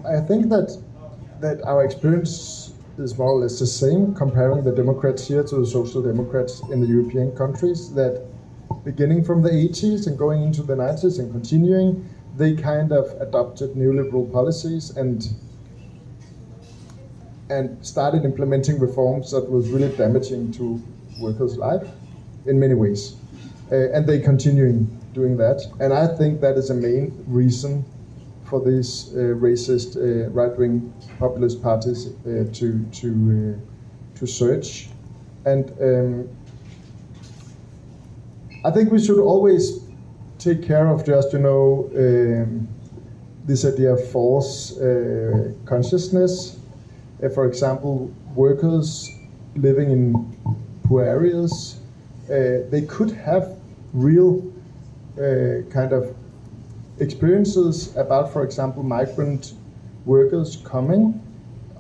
I think that our experience is more or less the same, comparing the Democrats here to the Social Democrats in the European countries, that beginning from the 80s and going into the 90s and continuing, they kind of adopted neoliberal policies and started implementing reforms that was really damaging to workers' life in many ways. And they continuing doing that. And I think that is a main reason for these racist right-wing populist parties to surge. And I think we should always take care of just, this idea of false consciousness. For example, workers living in poor areas, they could have real kind of experiences about, for example, migrant workers coming,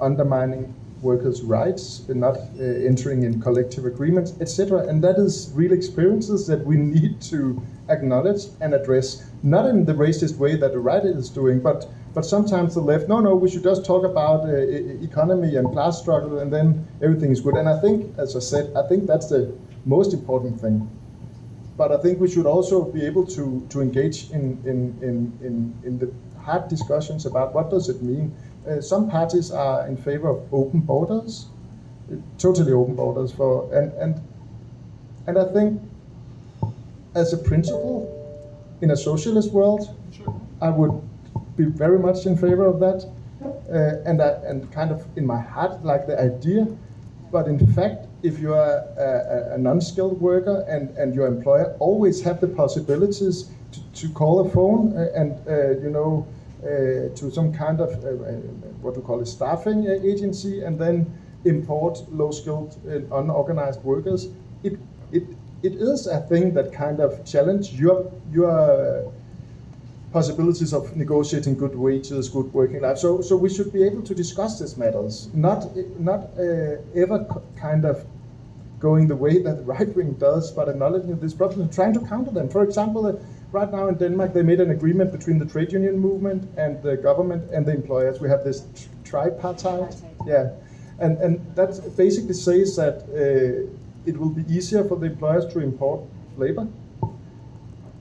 undermining workers' rights, and not entering in collective agreements, etc. And that is real experiences that we need to acknowledge and address, not in the racist way that the right is doing, but sometimes the left, no, we should just talk about economy and class struggle and then everything is good. And I think, as I said, I think that's the most important thing. But I think we should also be able to engage in the hard discussions about what does it mean. Some parties are in favor of open borders, totally open borders and I think as a principle in a socialist world, I would be very much in favor of that, and kind of in my heart like the idea. But in fact, if you are a non-skilled worker and your employer always have the possibilities to call a phone and to some kind of what we call a staffing agency and then import low-skilled unorganized workers, it is a thing that kind of challenge your possibilities of negotiating good wages, good working life. So we should be able to discuss these matters, not ever kind of going the way that the right wing does, but acknowledging these problems and trying to counter them. For example, right now in Denmark, they made an agreement between the trade union movement and the government and the employers. We have this tripartite, yeah, and that basically says that it will be easier for the employers to import labor,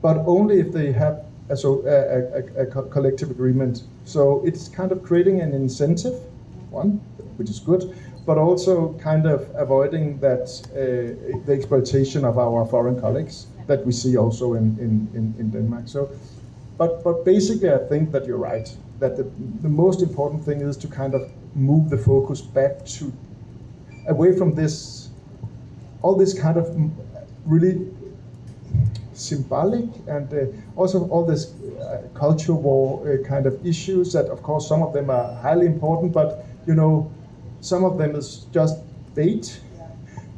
but only if they have a collective agreement. So it's kind of creating an incentive, one, which is good, but also kind of avoiding that the exploitation of our foreign colleagues that we see also in Denmark. So, but basically, I think that you're right, that the most important thing is to kind of move the focus back to away from this, all this kind of really symbolic and also all this culture war kind of issues that, of course, some of them are highly important, but some of them is just bait.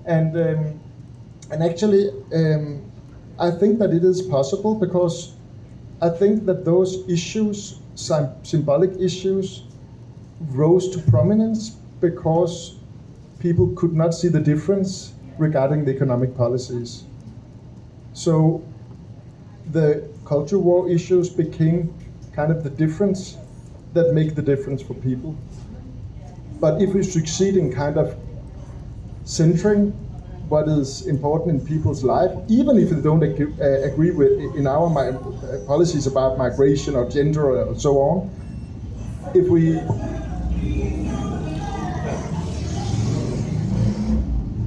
And actually, I think that it is possible, because I think that those issues, symbolic issues, rose to prominence because people could not see the difference regarding the economic policies. So the culture war issues became kind of the difference that make the difference for people. But if we succeed in kind of centering what is important in people's life, even if they don't agree with in our policies about migration or gender or so on, if we're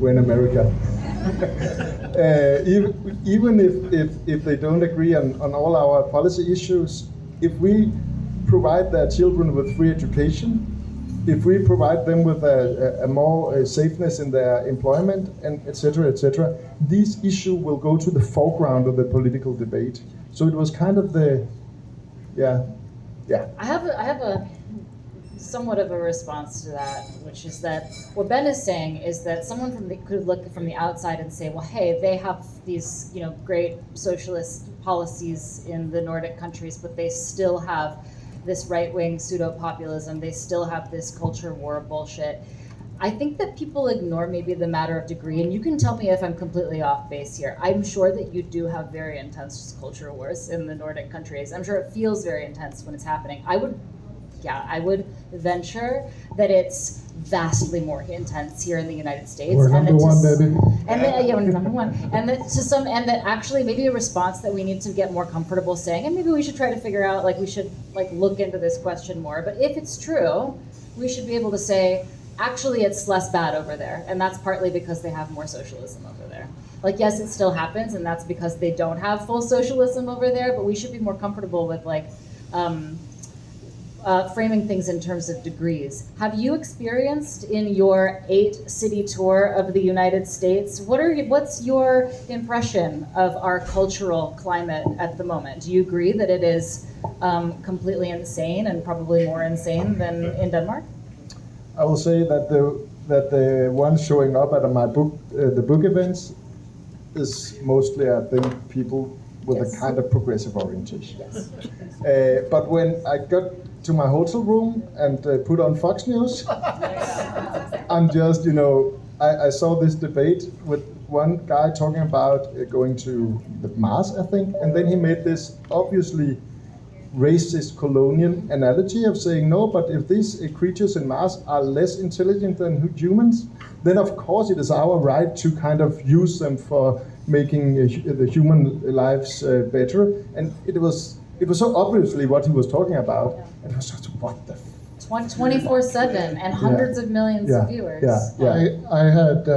in America. Even if they don't agree on all our policy issues, if we provide their children with free education, if we provide them with a more safeness in their employment, and etc., these issues will go to the foreground of the political debate. So it was kind of the, yeah. I have a somewhat of a response to that, which is that what Ben is saying is that someone could look from the outside and say, well, hey, they have these great socialist policies in the Nordic countries, but they still have this right-wing pseudo-populism, they still have this culture war bullshit. I think that people ignore maybe the matter of degree, and you can tell me if I'm completely off base here. I'm sure that you do have very intense culture wars in the Nordic countries. I'm sure it feels very intense when it's happening. I would venture that it's vastly more intense here in the United States. We're number one, baby. And that, we're number one. And that actually maybe a response that we need to get more comfortable saying, and maybe we should try to figure out, we should look into this question more. But if it's true, we should be able to say, actually it's less bad over there. And that's partly because they have more socialism over there. Yes, it still happens, and that's because they don't have full socialism over there, but we should be more comfortable with framing things in terms of degrees. Have you experienced in your 8-city tour of the United States, what's your impression of our cultural climate at the moment? Do you agree that it is completely insane and probably more insane than in Denmark? I will say that the ones showing up at my book, the book events, is mostly, I think, people with a kind of progressive orientation. Yes. But when I got to my hotel room and put on Fox News, I'm just, I saw this debate with one guy talking about going to the Mars, I think, and then he made this obviously racist colonial analogy of saying, no, but if these creatures in Mars are less intelligent than humans, then of course it is our right to kind of use them for making the human lives better. And it was so obviously what he was talking about. And it was just, what the 24/7 and hundreds of millions of viewers. I had,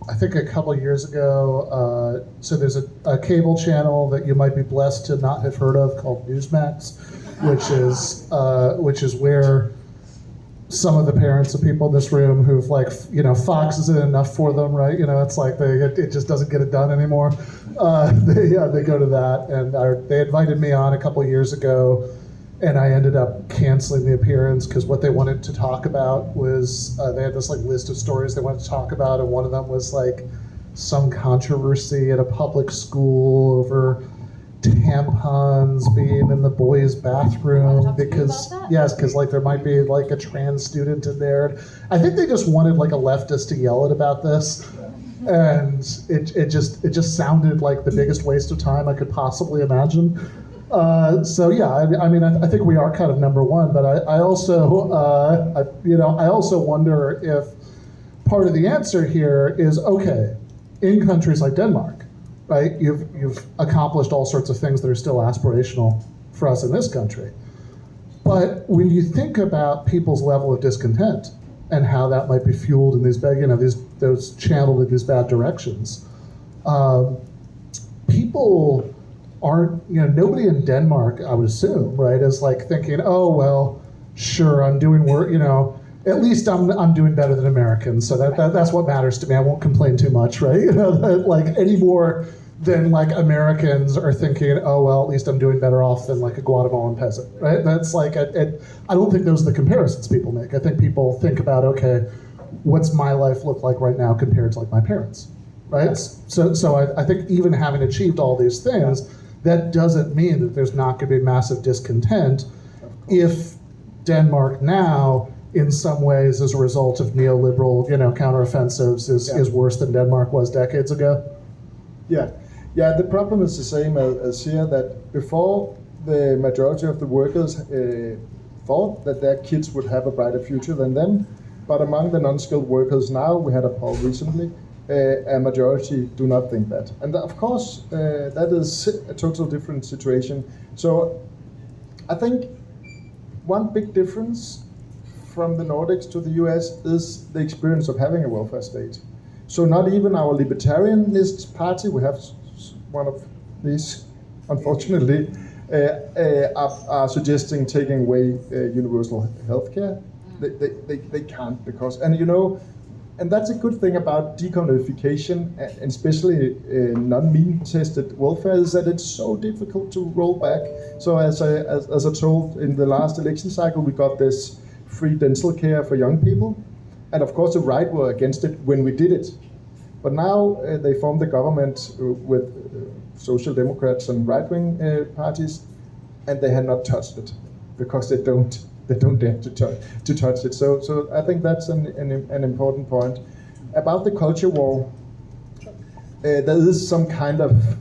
I think a couple of years ago, so there's a cable channel that you might be blessed to not have heard of called Newsmax, which is where some of the parents of people in this room who've Fox isn't enough for them, right? It's it just doesn't get it done anymore. They go to that, and they invited me on a couple of years ago, and I ended up canceling the appearance because what they wanted to talk about was they had this list of stories they wanted to talk about, and one of them was some controversy at a public school over tampons being in the boys' bathroom because there might be a trans student in there. I think they just wanted a leftist to yell about this, and it just sounded like the biggest waste of time I could possibly imagine. I think we are kind of number one, but I also wonder if part of the answer here is, okay, in countries like Denmark, right, you've accomplished all sorts of things that are still aspirational for us in this country. But when you think about people's level of discontent and how that might be fueled in these those channeled in these bad directions, people aren't, nobody in Denmark, I would assume, right, is thinking, oh, well, sure, I'm doing work, at least I'm doing better than Americans, so that's what matters to me. I won't complain too much, right? Any more than Americans are thinking, oh, well, at least I'm doing better off than a Guatemalan peasant, right? That's I don't think those are the comparisons people make. I think people think about, okay, what's my life look like right now compared to my parents, right? So I think even having achieved all these things, that doesn't mean that there's not going to be massive discontent if Denmark now, in some ways, as a result of neoliberal, counteroffensives, is worse than Denmark was decades ago. Yeah, the problem is the same as here, that before the majority of the workers thought that their kids would have a brighter future than them. But among the non-skilled workers now, we had a poll recently, a majority do not think that. And of course, that is a total different situation. So I think one big difference from the Nordics to the US is the experience of having a welfare state. So not even our libertarianist party, we have one of these, unfortunately, are suggesting taking away universal healthcare. They can't because, and that's a good thing about decommodification, and especially non-mean tested welfare, is that it's so difficult to roll back. So as I told in the last election cycle, we got this free dental care for young people, and of course the right were against it when we did it. But now they formed the government with social democrats and right-wing parties, and they had not touched it because they don't dare to touch it. So I think that's an important point. About the culture war, there is some kind of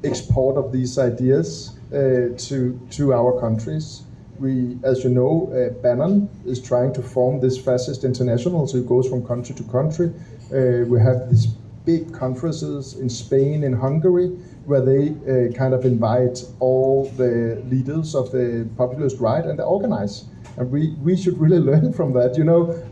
export of these ideas to our countries. We, as you know, Bannon is trying to form this fascist international, so it goes from country to country. We have these big conferences in Spain, in Hungary, where they kind of invite all the leaders of the populist right and they organize. And we should really learn from that.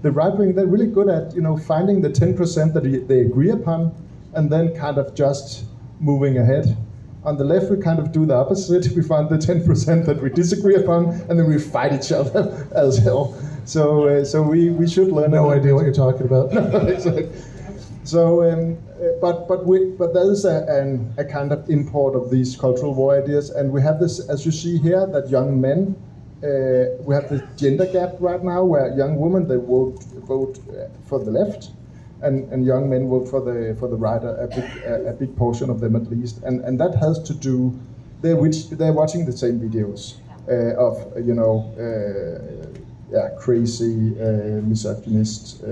The right wing, they're really good at, finding the 10% that they agree upon and then kind of just moving ahead. On the left, we kind of do the opposite. We find the 10% that we disagree upon, and then we fight each other as hell. So we should learn. No idea what you're talking about. Exactly. So, but there is a kind of import of these cultural war ideas, and we have this, as you see here, that young men. We have the gender gap right now, where young women they vote for the left, and young men vote for the right, a big portion of them at least, and that has to do they're watching the same videos of crazy misogynist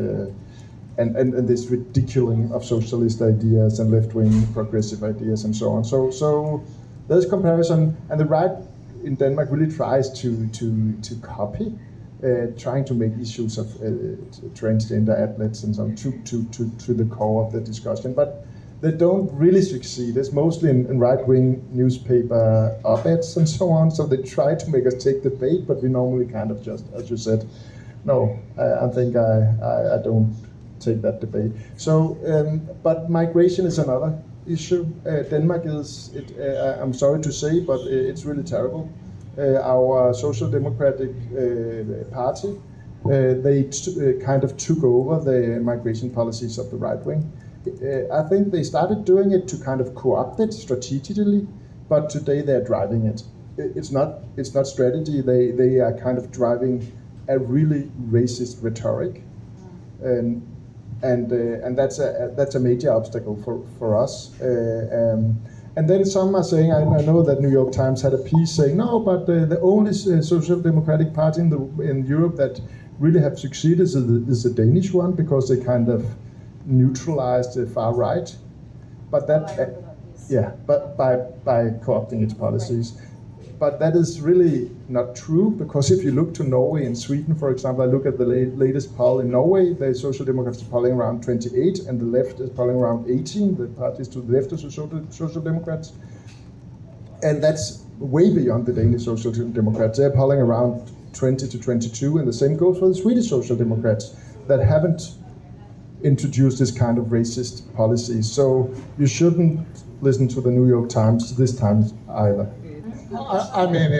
and this ridiculing of socialist ideas and left-wing progressive ideas and so on. So there's comparison, and the right in Denmark really tries to copy. Trying to make issues of transgender athletes and so on to the core of the discussion, but they don't really succeed. It's mostly in right-wing newspaper op-eds and so on. So they try to make us take the bait, but we normally kind of just, as you said, no, I think I don't take that debate. So, but migration is another issue. Denmark is, I'm sorry to say, but it's really terrible. Our Social Democratic Party, they kind of took over the migration policies of the right wing. I think they started doing it to kind of co-opt it strategically, but today they're driving it. It's not strategy. They are kind of driving a really racist rhetoric, and that's a major obstacle for us. And then some are saying, I know that New York Times had a piece saying, no, but the only social democratic party in Europe that really have succeeded is the Danish one, because they kind of neutralized the far right. But that, but by co-opting its policies. Right. But that is really not true, because if you look to Norway and Sweden, for example, I look at the latest poll in Norway, the Social Democrats are polling around 28, and the left is polling around 18, the parties to the left of the Social Democrats. And that's way beyond the Danish Social Democrats. They're polling around 20 to 22, and the same goes for the Swedish Social Democrats that haven't introduced this kind of racist policy. So you shouldn't listen to the New York Times this time either. I mean,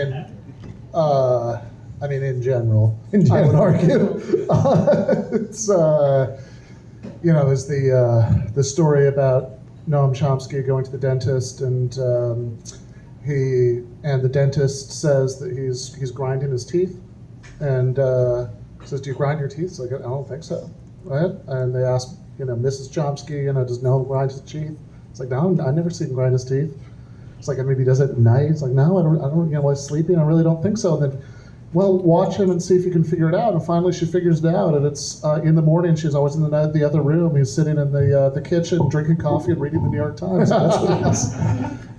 in general, I would argue. It's there's the story about Noam Chomsky going to the dentist, and the dentist says that he's grinding his teeth, and says, "Do you grind your teeth?" It's like, "I don't think so." Right? And they ask, Mrs. Chomsky, does Noam grind his teeth? It's like, no, I never see him grind his teeth. It's like, maybe he does it at night. It's like, no, I don't, while he's sleeping, I really don't think so. And then, well, watch him and see if you can figure it out. And finally she figures it out, and it's in the morning, she's always in the other room. He's sitting in the kitchen drinking coffee and reading the New York Times. That's what it is.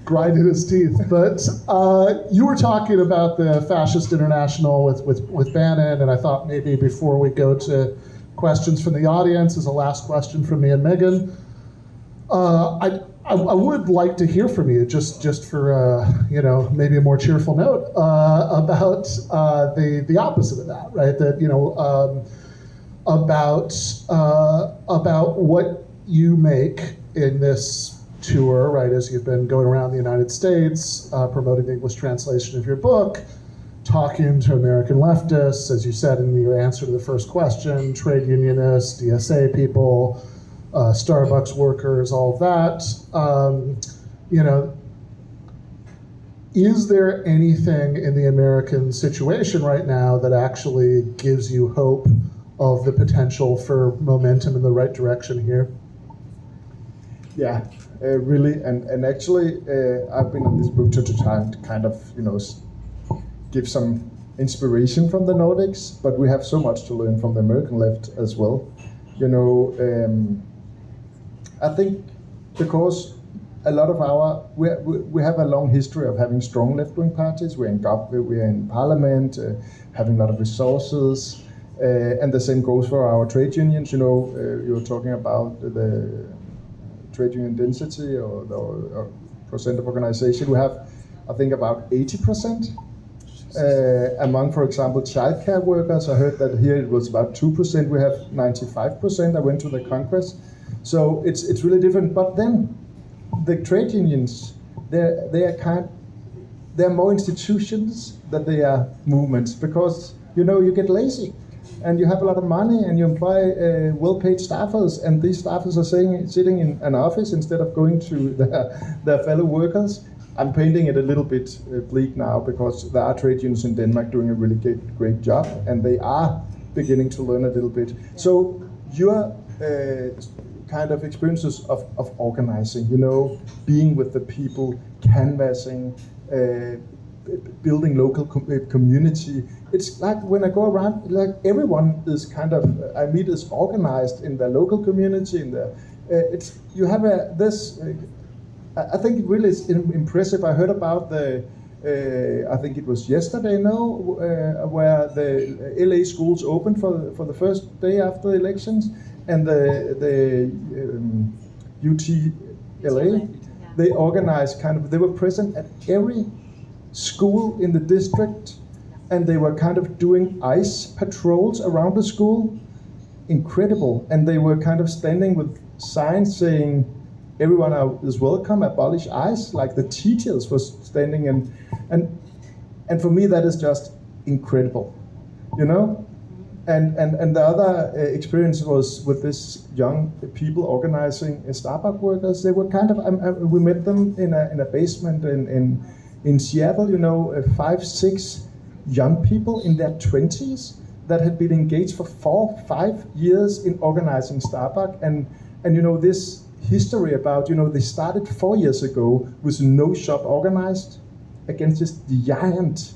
grinding his teeth. But you were talking about the Fascist International with Bannon, and I thought maybe before we go to questions from the audience, as a last question from me and Meagan, I would like to hear from you, just for maybe a more cheerful note about the opposite of that, right? That about what you make in this tour, right? As you've been going around the United States, promoting the English translation of your book, talking to American leftists, as you said in your answer to the first question, trade unionists, DSA people, Starbucks workers, all of that. Is there anything in the American situation right now that actually gives you hope of the potential for momentum in the right direction here? Yeah, really, and actually, I've been on this book to try to kind of, give some inspiration from the Nordics, but we have so much to learn from the American left as well. I think because a lot of we have a long history of having strong left-wing parties. We're in parliament, having a lot of resources, and the same goes for our trade unions. You were talking about the trade union density or percent of organization. We have, I think, about 80%. Among, for example, childcare workers, I heard that here it was about 2%. We have 95%. I went to the Congress, so it's really different. But then the trade unions, they're more institutions than they are movements, because you get lazy, and you have a lot of money, and you employ well-paid staffers, and these staffers are sitting in an office instead of going to their fellow workers. I'm painting it a little bit bleak now, because there are trade unions in Denmark doing a really great job, and they are beginning to learn a little bit. So your kind of experiences of organizing, being with the people, canvassing, building local community. It's like when I go around, like everyone is kind of, I meet is organized in the local community. You have this. I think it really is impressive. I heard about I think it was yesterday where the LA schools opened for the first day after the elections, and the UTLA, they organized they were present at every school in the district, and they were kind of doing ICE patrols around the school. Incredible. And they were kind of standing with signs saying, everyone is welcome, abolish ICE, like the teachers was standing, and for me that is just incredible, And the other experience was with this young people organizing Starbucks workers. They were kind of, we met them in a basement in Seattle, 5-6 young people in their 20s that had been engaged for 4-5 years in organizing Starbucks, and this history about, they started 4 years ago with no shop organized against this giant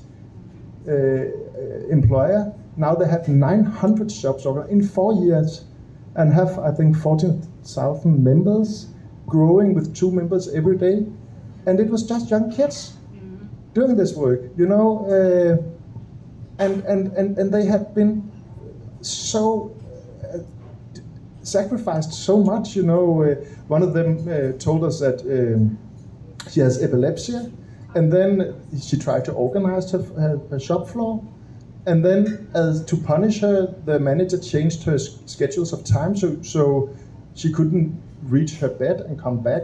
employer. Now they have 900 shops organized in 4 years, and have, I think, 14,000 members, growing with 2 members every day. And it was just young kids doing this work, and they had been so sacrificed so much. One of them told us that she has epilepsy, and then she tried to organize her shop floor, and then as to punish her, the manager changed her schedules of time, so she couldn't reach her bed and come back.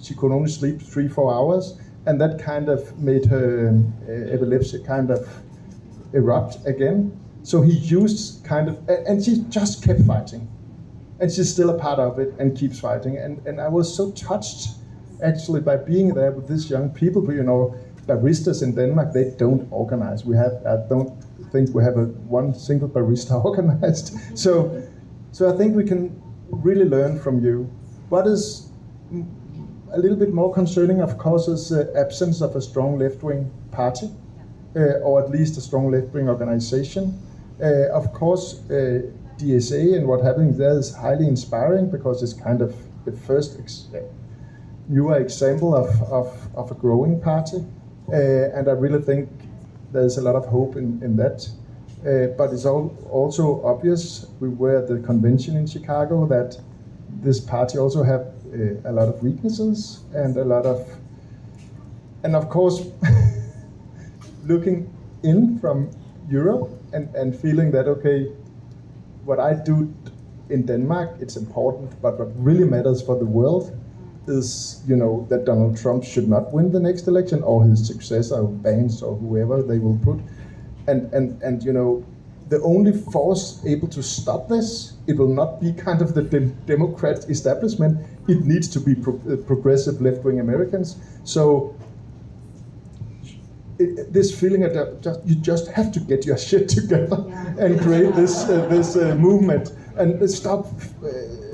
She could only sleep 3-4 hours, and that kind of made her epilepsy kind of erupt again. So he used and she just kept fighting. And she's still a part of it and keeps fighting. And I was so touched, actually, by being there with these young people. But, baristas in Denmark, they don't organize. I don't think we have one single barista organized. So I think we can really learn from you. What is a little bit more concerning, of course, is the absence of a strong left-wing party, or at least a strong left-wing organization. Of course, DSA and what happens there is highly inspiring, because it's kind of the first newer example of a growing party, and I really think there's a lot of hope in that. But it's also obvious, we were at the convention in Chicago, that this party also have a lot of weaknesses and of course, looking in from Europe and feeling that, okay, what I do in Denmark, it's important, but what really matters for the world is, that Donald Trump should not win the next election, or his successor, or Vance, or whoever they will put. And the only force able to stop this, it will not be kind of the Democrat establishment. It needs to be progressive left-wing Americans. So this feeling that you just have to get your shit together and create this movement and stop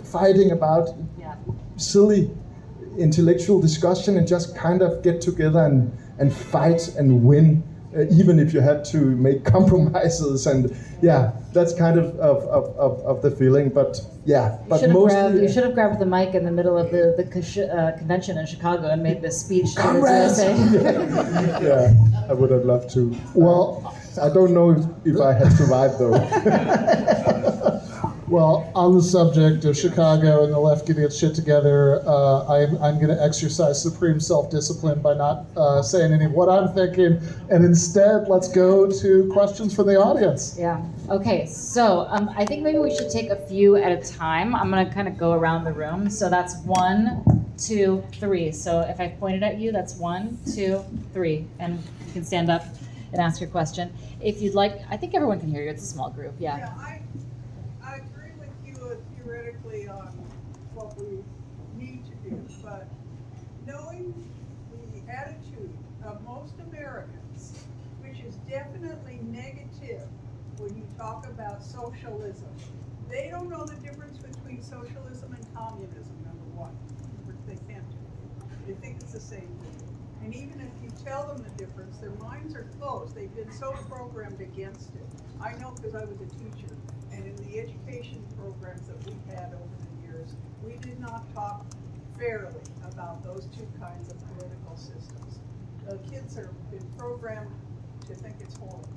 fighting about silly intellectual discussion and just kind of get together and fight and win, even if you had to make compromises. And that's kind of the feeling. But you should have grabbed the mic in the middle of the convention in Chicago and made this speech to the USA. Yeah, I would have loved to. Well, I don't know if I had survived though. Well, on the subject of Chicago and the left getting its shit together, I'm going to exercise supreme self-discipline by not saying any of what I'm thinking, and instead, let's go to questions from the audience. Yeah. Okay. So I think maybe we should take a few at a time. I'm going to kind of go around the room. So that's 1, 2, 3. So if I pointed at you, that's 1, 2, 3, and you can stand up and ask your question if you'd like. I think everyone can hear you. It's a small group. Yeah. I agree with you theoretically on what we need to do, but knowing the attitude of most Americans, which is definitely negative when you talk about socialism, they don't know the difference between socialism and communism, number one, which they can't do. They think it's the same thing. And even if you tell them the difference, their minds are closed. They've been so programmed against it. I know because I was a teacher. And in the education programs that we've had over the years, we did not talk fairly about those two kinds of political systems. The kids have been programmed to think it's horrible.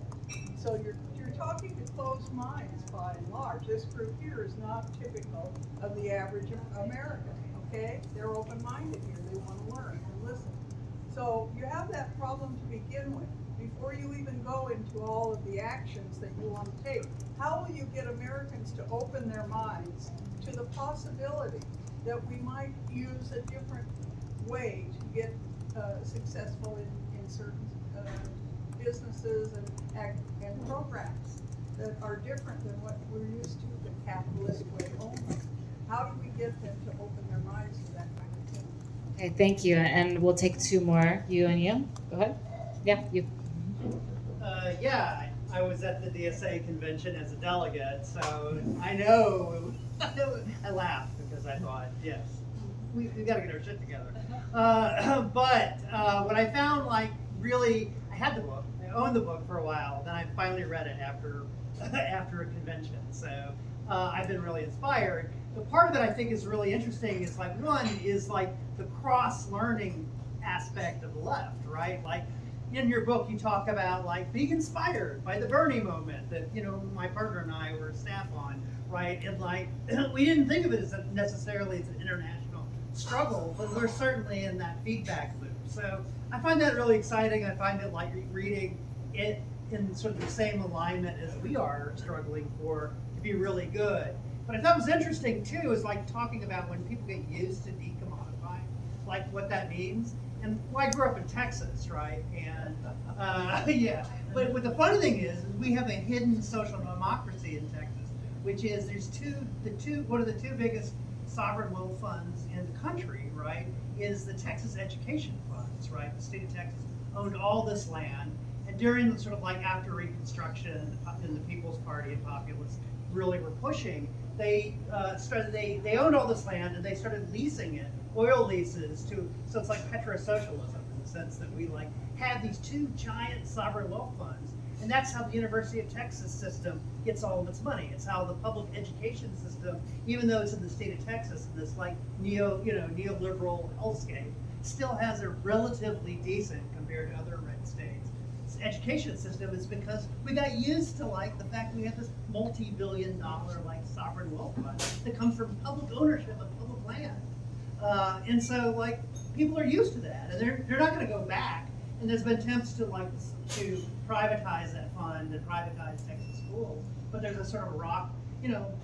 So you're talking to closed minds by and large. This group here is not typical of the average American, okay? They're open-minded here. They want to learn and listen. So you have that problem to begin with. Before you even go into all of the actions that you want to take, how will you get Americans to open their minds to the possibility that we might use a different way to get successful in certain businesses and programs that are different than what we're used to, the capitalist way only? How do we get them to open their minds to that kind of thing? Okay, thank you. And we'll take 2 more. You and you. Go ahead. Yeah, you. I was at the DSA convention as a delegate, so I know. I laughed because I thought, yes, we got to get our shit together. But what I found, really, I had the book. I owned the book for a while. Then I finally read it after a convention. So I've been really inspired. The part of it I think is really interesting is one is the cross-learning aspect of the left, right? In your book, you talk about being inspired by the Bernie movement that my partner and I were staff on, right? And we didn't think of it as necessarily as an international struggle, but we're certainly in that feedback loop. So I find that really exciting. I find it reading it in sort of the same alignment as we are struggling to be really good. But I thought was interesting too is talking about when people get used to decommodifying, what that means. And I grew up in Texas, right? And but the funny thing is we have a hidden social democracy in Texas, which is one of the two biggest sovereign wealth funds in the country, right? Is the Texas Education Funds, right? The state of Texas owned all this land, and during the sort of after Reconstruction, and the People's Party and Populism really were pushing, they owned all this land and they started leasing it. Oil leases so it's like petro-socialism in the sense that we had these 2 giant sovereign wealth funds And that's how the University of Texas system gets all of its money. It's how the public education system, even though it's in the state of Texas, this like neoliberal hellscape, still has a relatively decent compared to other red states. Education system is because we got used to like the fact that we have this multi-billion-dollar like sovereign wealth fund that comes from public ownership of public land, and so like people are used to that, and they're not going to go back. And there's been attempts to privatize that fund and privatize Texas schools, but there's a sort of rock,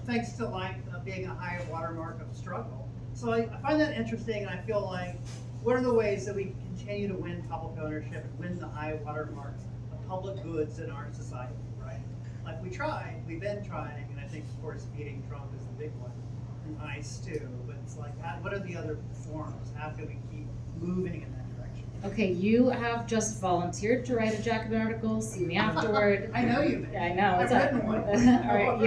thanks to like being a high watermark of struggle. So I find that interesting, and I feel like what are the ways that we continue to win public ownership and win the high watermarks of public goods in our society, right? Like we've been trying, and I think of course beating Trump is the big one, and ICE too, but it's like, what are the other forms? How can we keep moving in that direction? Okay, you have just volunteered to write a Jacobin article. See me afterward. I know you, man. Yeah, I know. I've written one. All right,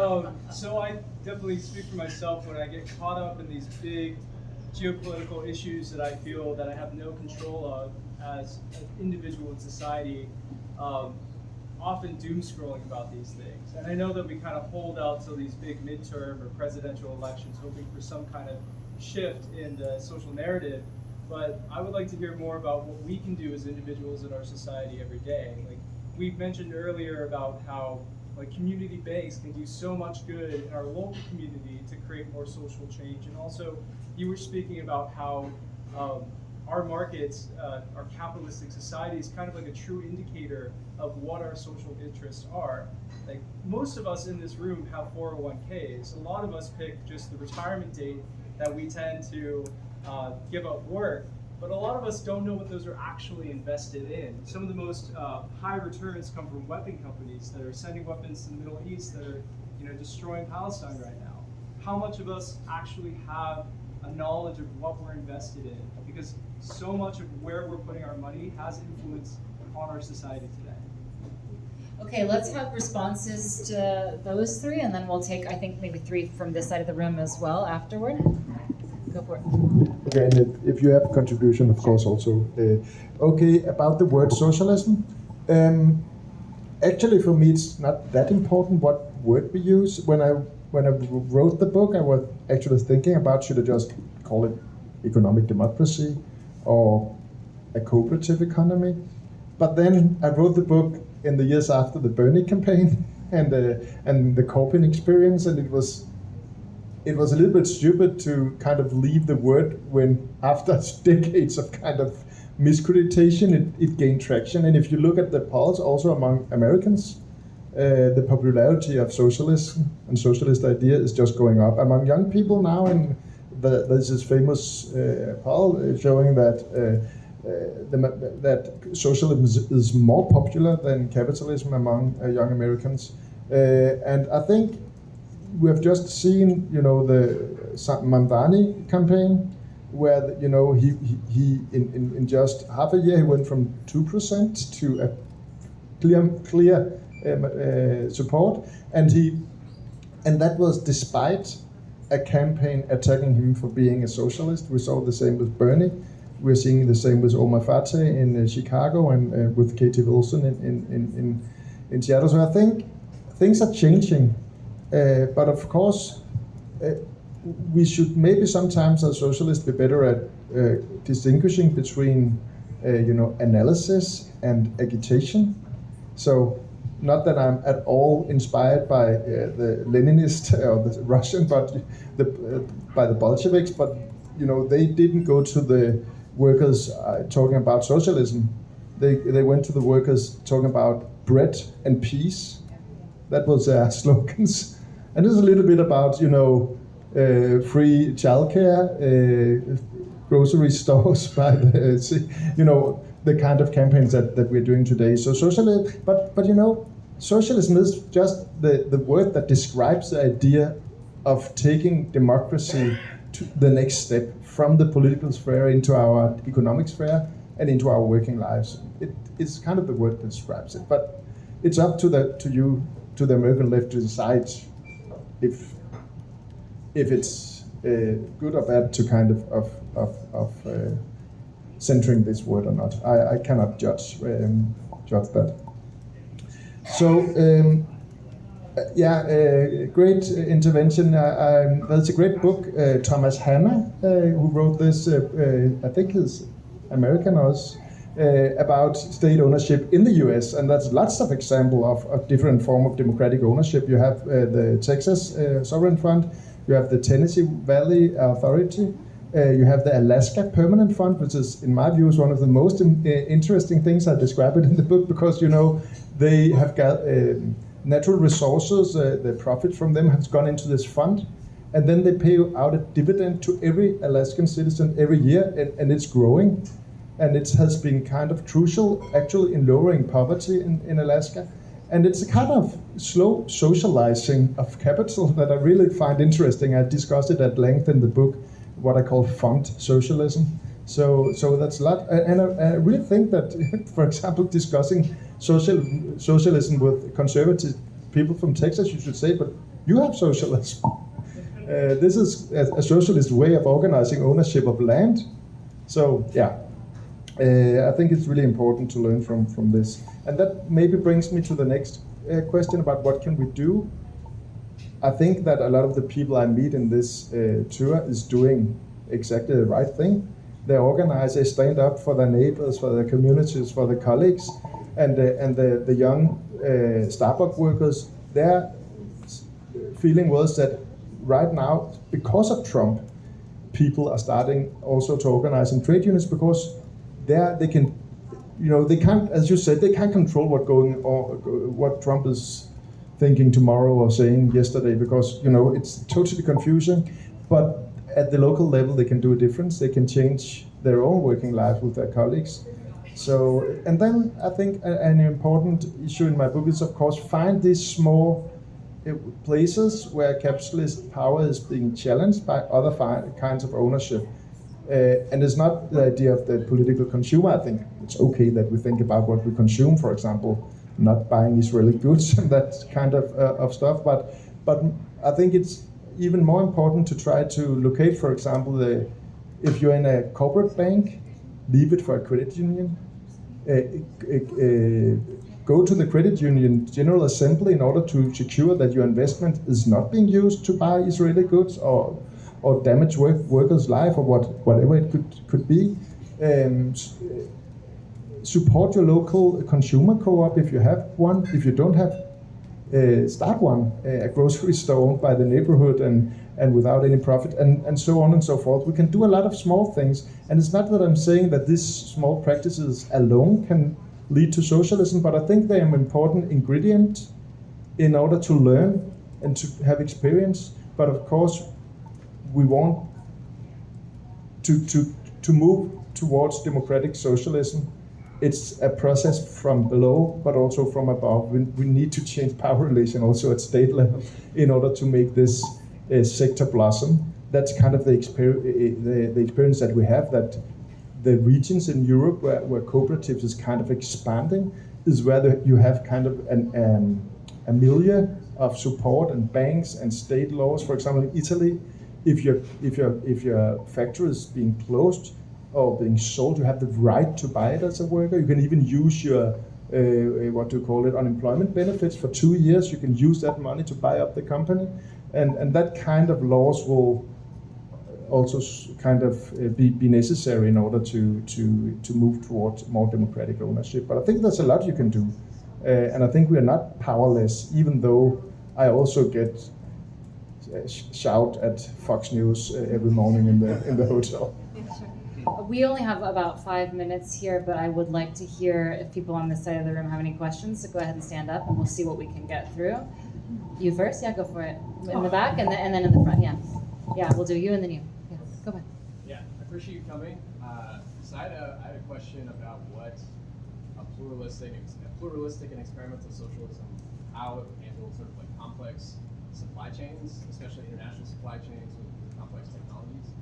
you. So I definitely speak for myself when I get caught up in these big geopolitical issues that I feel that I have no control of as an individual in society, often doom scrolling about these things. And I know that we kind of hold out till these big midterm or presidential elections hoping for some kind of shift in the social narrative, but I would like to hear more about what we can do as individuals in our society every day. Like we mentioned earlier about how like community banks can do so much good in our local community to create more social change. And also you were speaking about how our markets, our capitalistic society is kind of like a true indicator of what our social interests are. Like most of us in this room have 401ks. A lot of us pick just the retirement date that we tend to give up work, but a lot of us don't know what those are actually invested in. Some of the most high returns come from weapon companies that are sending weapons to the Middle East that are destroying Palestine right now. How much of us actually have a knowledge of what we're invested in? Because so much of where we're putting our money has influence on our society today. Okay, let's have responses to those three, and then we'll take, I think, maybe three from this side of the room as well afterward. Go for it. Okay, and if you have a contribution, of course, also. Okay, about the word socialism. Actually, for me, it's not that important what word we use. When I wrote the book, I was actually thinking about should I just call it economic democracy or a cooperative economy. But then I wrote the book in the years after the Bernie campaign and the Corbyn experience, and it was a little bit stupid to kind of leave the word when after decades of kind of miscreditation, it gained traction. And if you look at the polls also among Americans, the popularity of socialism and socialist idea is just going up among young people now. And there's this famous poll showing that that socialism is more popular than capitalism among young Americans. And I think we have just seen, the Mamdani campaign, where he in just half a year he went from 2% to a clear support, and that was despite a campaign attacking him for being a socialist. We saw the same with Bernie. We're seeing the same with Omar Fateh in Chicago and with Katie Wilson in Seattle. So I think things are changing, but of course we should maybe sometimes as socialists be better at distinguishing between analysis and agitation. So not that I'm at all inspired by the Leninist or the Russian, but by the Bolsheviks, but they didn't go to the workers talking about socialism. They went to the workers talking about bread and peace. That was their slogans. And it's a little bit about free childcare, grocery stores by the kind of campaigns that we're doing today. So socialism, but socialism is just the word that describes the idea of taking democracy to the next step from the political sphere into our economic sphere and into our working lives. It's kind of the word that describes it, but it's up to the American left to decide if it's good or bad to kind of centering this word or not. I cannot judge that. So, great intervention. There's a great book, Thomas Hanna, who wrote this, I think he's American or about state ownership in the U.S. And that's lots of examples of different form of democratic ownership. You have the Texas Sovereign Fund, you have the Tennessee Valley Authority, you have the Alaska Permanent Fund, which is, in my view, is one of the most interesting things. I describe it in the book because, you know, they have got natural resources, the profit from them has gone into this fund, and then they pay out a dividend to every Alaskan citizen every year, and it's growing. And it has been kind of crucial, actually, in lowering poverty in Alaska. And it's a kind of slow socializing of capital that I really find interesting. I discussed it at length in the book, what I call fund socialism. So that's a lot. And I really think that, for example, discussing socialism with conservative people from Texas, you should say, but you have socialism. This is a socialist way of organizing ownership of land. So, yeah. I think it's really important to learn from this. And that maybe brings me to the next question about what can we do. I think that a lot of the people I meet in this tour is doing exactly the right thing. They organize, they stand up for their neighbors, for their communities, for their colleagues, and the young Starbucks workers, their feeling was that right now, because of Trump, people are starting also to organize in trade unions because they can, you know, they can't, as you said, they can't control what Trump is thinking tomorrow or saying yesterday because, you know, it's totally confusing. But at the local level, they can do a difference. They can change their own working life with their colleagues. So, and then I think an important issue in my book is, of course, find these small places where capitalist power is being challenged by other kinds of ownership. And it's not the idea of the political consumer. I think it's okay that we think about what we consume, for example, not buying Israeli goods and that kind of stuff. But I think it's even more important to try to locate, for example, if you're in a corporate bank, leave it for a credit union. Go to the credit union General Assembly in order to secure that your investment is not being used to buy Israeli goods or damage workers' life or whatever it could be. Support your local consumer co-op if you have one. If you don't have, start one, a grocery store owned by the neighborhood and without any profit, and so on and so forth. We can do a lot of small things, and it's not that I'm saying that these small practices alone can lead to socialism, but I think they are an important ingredient in order to learn and to have experience. But of course, we want to move towards democratic socialism. It's a process from below, but also from above. We need to change power relation also at state level in order to make this sector blossom. That's kind of the experience that we have, that the regions in Europe where cooperatives is kind of expanding is where you have kind of a milieu of support and banks and state laws. For example, in Italy, if your factory is being closed or being sold, you have the right to buy it as a worker. You can even use your unemployment benefits for 2 years. You can use that money to buy up the company, and that kind of laws will also kind of be necessary in order to move towards more democratic ownership. But I think there's a lot you can do, and I think we are not powerless, even though I also get shout at Fox News every morning in the hotel. We only have about 5 minutes here, but I would like to hear if people on this side of the room have any questions. So go ahead and stand up, and we'll see what we can get through. You first, yeah, go for it. In the back, and then in the front, yeah. Yeah, we'll do you and then you. Yeah, go ahead. Yeah, I appreciate you coming. So I had a question about what a pluralistic and experimental socialism, how it would handle sort of like complex supply chains, especially international supply chains with complex technologies.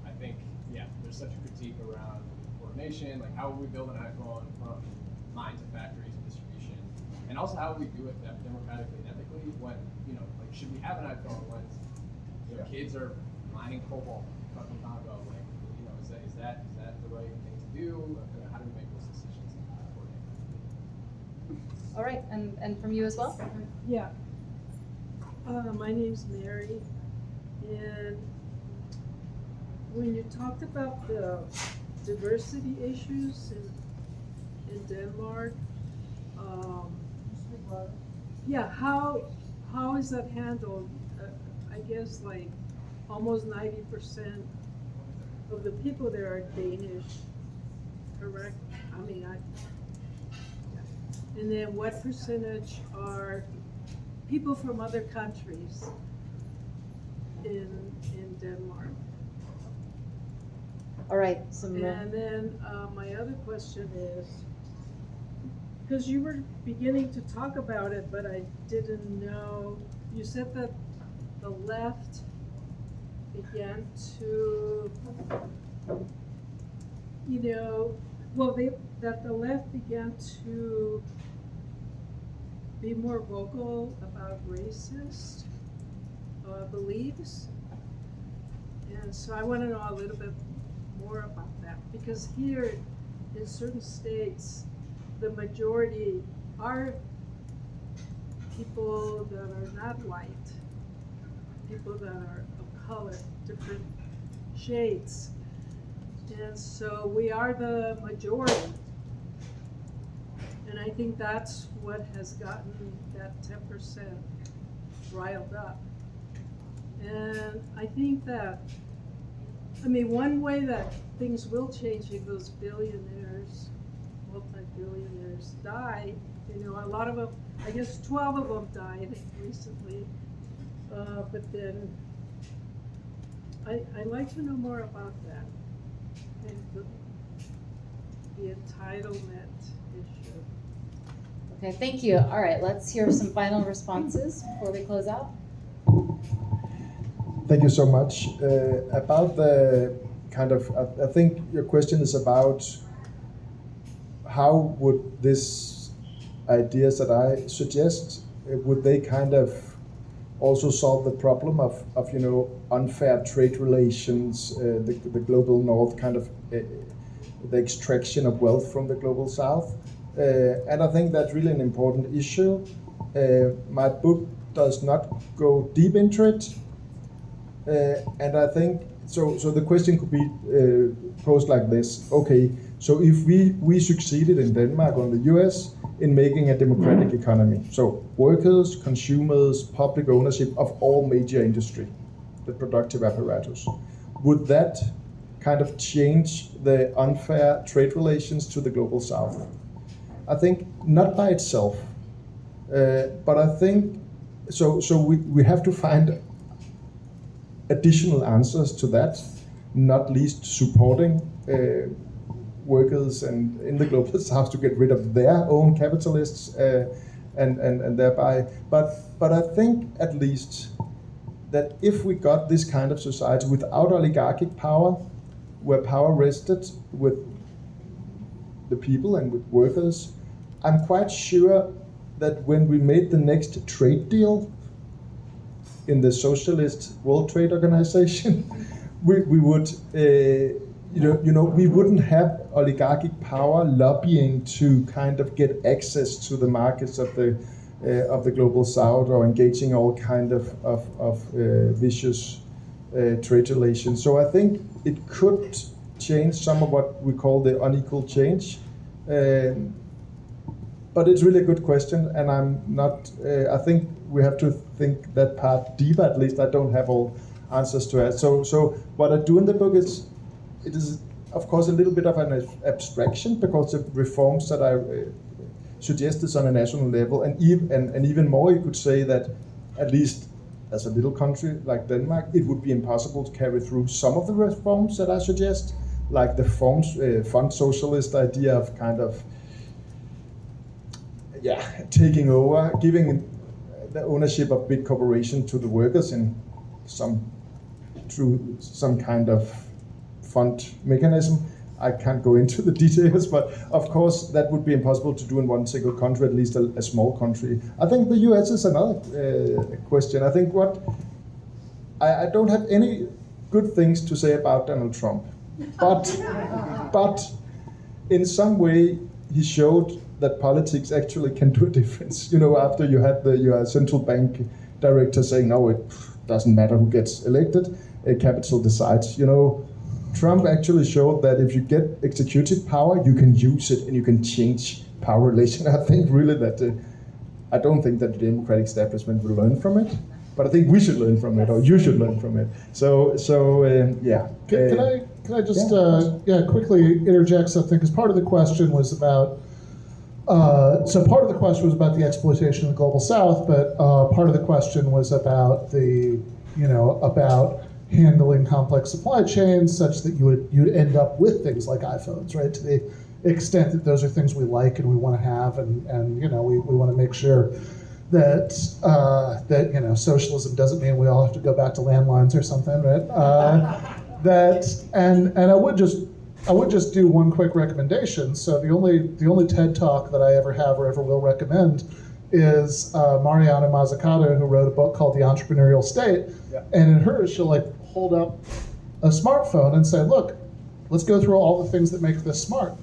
I think, there's such a critique around coordination, like how would we build an iPhone from mine to factory to distribution, and also how would we do it democratically and ethically when, should we have an iPhone when kids are mining cobalt from Congo? Is that the right thing to do? How do we make those decisions? All right, and from you as well? Yeah. My name's Mary, and when you talked about the diversity issues in Denmark, yeah, how is that handled? I guess like almost 90% of the people there are Danish, correct? I mean, and then what percentage are people from other countries in Denmark? All right, so And then my other question is, because you were beginning to talk about it, but I didn't know, you said that the left began to, that the left began to be more vocal about racist beliefs. And so I want to know a little bit more about that, because here in certain states, the majority are people that are not white, people that are of color, different shades. And so we are the majority. And I think that's what has gotten that 10% riled up. And I think that, one way that things will change if those billionaires, multi-billionaires die, a lot of them, I guess 12 of them died recently, but then I'd like to know more about that, and the entitlement issue. Okay, thank you. All right, let's hear some final responses before we close out. Thank you so much. About the kind of, I think your question is about how would these ideas that I suggest, would they kind of also solve the problem of unfair trade relations, the global north, kind of the extraction of wealth from the global south? And I think that's really an important issue. My book does not go deep into it. And I think, so the question could be posed like this. Okay, so if we succeeded in Denmark or the US in making a democratic economy, so workers, consumers, public ownership of all major industry, the productive apparatus, would that kind of change the unfair trade relations to the global south? I think not by itself, but I think, so we have to find additional answers to that, not least supporting workers and in the global south to get rid of their own capitalists and thereby. But I think at least that if we got this kind of society without oligarchic power, where power rested with the people and with workers, I'm quite sure that when we made the next trade deal in the Socialist World Trade Organization, we would, we wouldn't have oligarchic power lobbying to kind of get access to the markets of the global south, or engaging all kind of vicious trade relations. So I think it could change some of what we call the unequal change. But it's really a good question, and I'm not, I think we have to think that part deeper. At least I don't have all answers to it. So what I do in the book is, it is of course a little bit of an abstraction, because the reforms that I suggest is on a national level, and even more, you could say that at least as a little country like Denmark, it would be impossible to carry through some of the reforms that I suggest, like the fund socialist idea of kind of taking over, giving the ownership of big corporations to the workers through some kind of fund mechanism. I can't go into the details, but of course that would be impossible to do in one single country, at least a small country. I think the US is another question. I think I don't have any good things to say about Donald Trump, but in some way he showed that politics actually can do a difference. After you had your central bank director saying, no, it doesn't matter who gets elected, capital decides. Trump actually showed that if you get executive power, you can use it and you can change power relation. I think really that I don't think that the democratic establishment will learn from it, but I think we should learn from it, or you should learn from it. Yeah. Can I just quickly interject something? Because part of the question was about the exploitation of the global South, but part of the question was about about handling complex supply chains such that you'd end up with things like iPhones, right? To the extent that those are things we like and we want to have, and we want to make sure that socialism doesn't mean we all have to go back to landlines or something, right? And I would just do one quick recommendation. So the only TED Talk that I ever have or ever will recommend is Mariana Mazzucato, who wrote a book called The Entrepreneurial State. Yeah. And in hers, she'll hold up a smartphone and say, look, let's go through all the things that make this smart,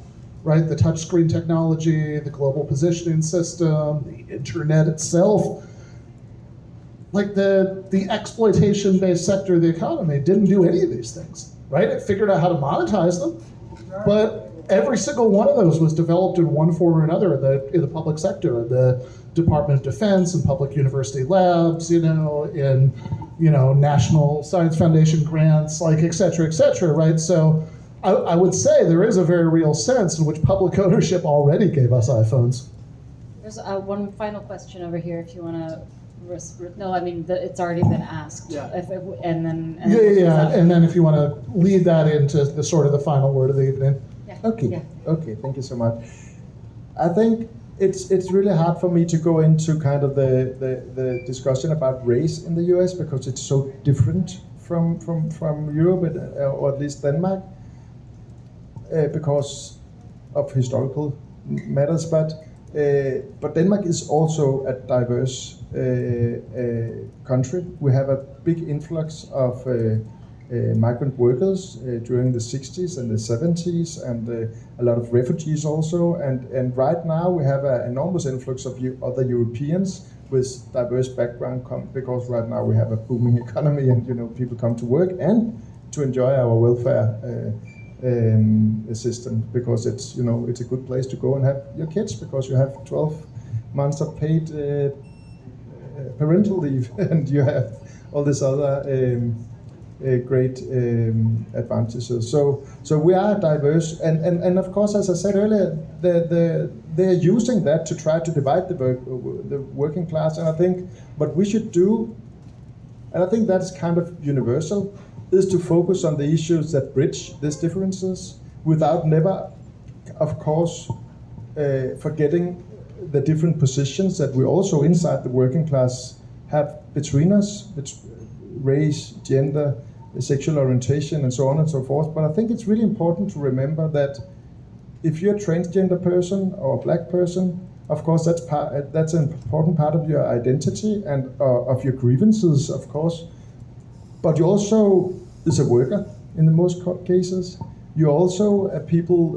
right? The touchscreen technology, the global positioning system, the internet itself. The exploitation-based sector of the economy didn't do any of these things, right? It figured out how to monetize them, but every single one of those was developed in one form or another in the public sector, in the Department of Defense and public university labs, in National Science Foundation grants, et cetera, right? So I would say there is a very real sense in which public ownership already gave us iPhones. There's one final question over here if you want to. No, I mean, it's already been asked. Yeah. And then if you want to lead that into the sort of the final word of the evening. Yeah. Okay. Yeah. Okay. Thank you so much. I think it's really hard for me to go into kind of the discussion about race in the U.S. because it's so different from Europe or at least Denmark because of historical matters. But Denmark is also a diverse country. We have a big influx of migrant workers during the 60s and the 70s, and a lot of refugees also. And right now we have an enormous influx of other Europeans with diverse background because right now we have a booming economy, and people come to work and to enjoy our welfare system because it's a good place to go and have your kids because you have 12 months of paid parental leave and you have all these other great advantages. So we are diverse, and of course, as I said earlier, they're using that to try to divide the working class. And I think what we should do, and I think that's kind of universal, is to focus on the issues that bridge these differences without never, of course, forgetting the different positions that we also inside the working class have between us, race, gender, sexual orientation, and so on and so forth. But I think it's really important to remember that if you're a transgender person or a black person, of course that's an important part of your identity and of your grievances, of course. But you also is a worker in the most cases. You're also people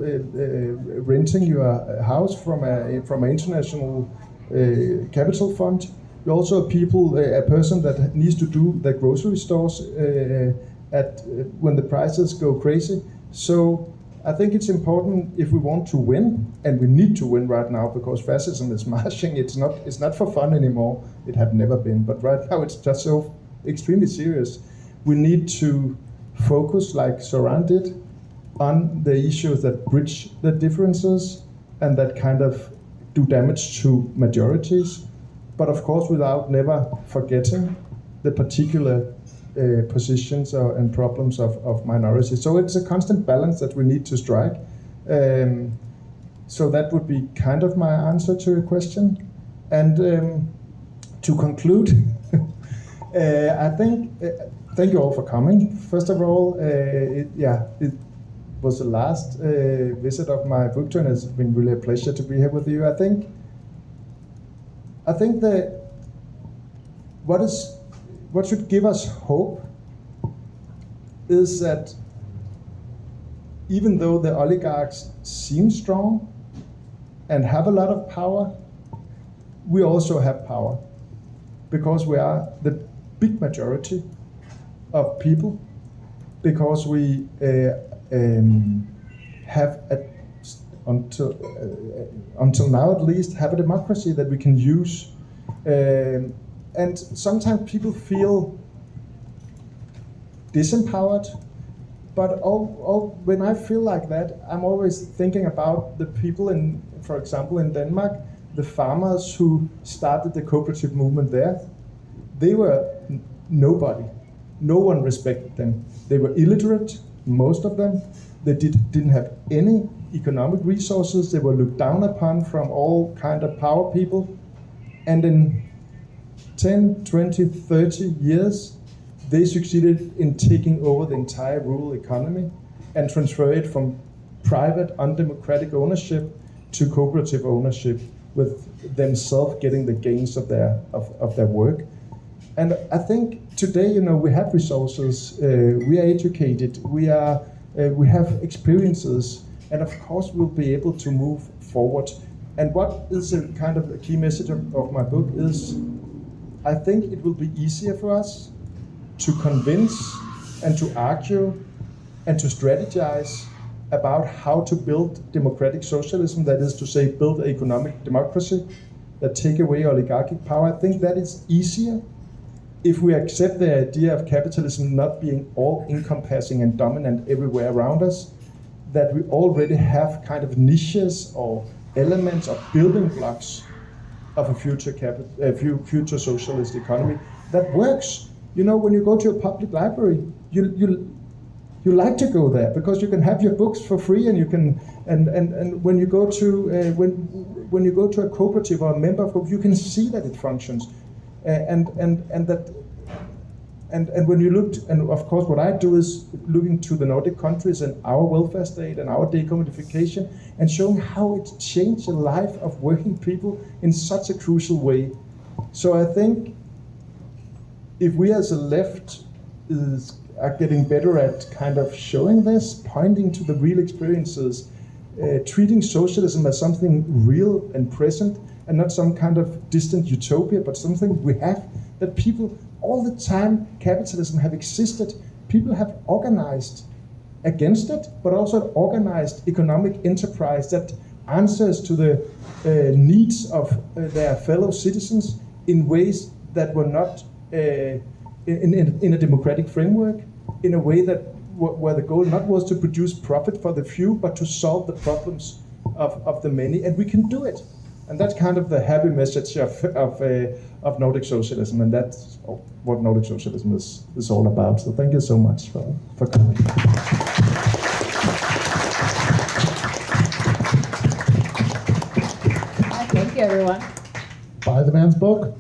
renting your house from an international capital fund. You're also a person that needs to do the grocery stores when the prices go crazy. So I think it's important if we want to win, and we need to win right now because fascism is marching. It's not for fun anymore. It had never been, but right now it's just so extremely serious. We need to focus, like Soran did, on the issues that bridge the differences and that kind of do damage to majorities, but of course without never forgetting the particular positions and problems of minorities. So it's a constant balance that we need to strike. So that would be kind of my answer to your question. And to conclude, I think, thank you all for coming. First of all, it was the last visit of my book tour, and it's been really a pleasure to be here with you. I think that what should give us hope is that even though the oligarchs seem strong, and have a lot of power, we also have power because we are the big majority of people, because we have until now at least have a democracy that we can use, and sometimes people feel disempowered. But when I feel like that, I'm always thinking about the people in, for example, in Denmark, the farmers who started the cooperative movement there. They were nobody. No one respected them. They were illiterate, most of them. They didn't have any economic resources. They were looked down upon from all kind of power people. And in 10, 20, 30 years, they succeeded in taking over the entire rural economy and transfer it from private, undemocratic ownership to cooperative ownership, with themselves getting the gains of their work. And I think today, we have resources, we are educated, we have experiences, and of course we'll be able to move forward. And what is a kind of a key message of my book is, I think it will be easier for us to convince and to argue and to strategize about how to build democratic socialism, that is to say, build economic democracy that take away oligarchic power. I think that is easier if we accept the idea of capitalism not being all-encompassing and dominant everywhere around us, that we already have kind of niches or elements or building blocks of a future socialist economy that works. When you go to a public library, you like to go there because you can have your books for free, and you can and when you go to when you go to a cooperative or a member of group, you can see that it functions, and when you look, and of course what I do is looking to the Nordic countries and our welfare state and our decommodification, and showing how it changed the life of working people in such a crucial way. So I think if we as a left are getting better at kind of showing this, pointing to the real experiences, treating socialism as something real and present, and not some kind of distant utopia, but something we have, that people, all the time capitalism have existed, people have organized against it, but also organized economic enterprise that answers to the needs of their fellow citizens in ways that were not in a democratic framework, in a way that where the goal not was to produce profit for the few, but to solve the problems of the many, and we can do it. And that's kind of the happy message of Nordic socialism, and that's what Nordic socialism is all about. So thank you so much for coming. Thank you, everyone. Buy the man's book.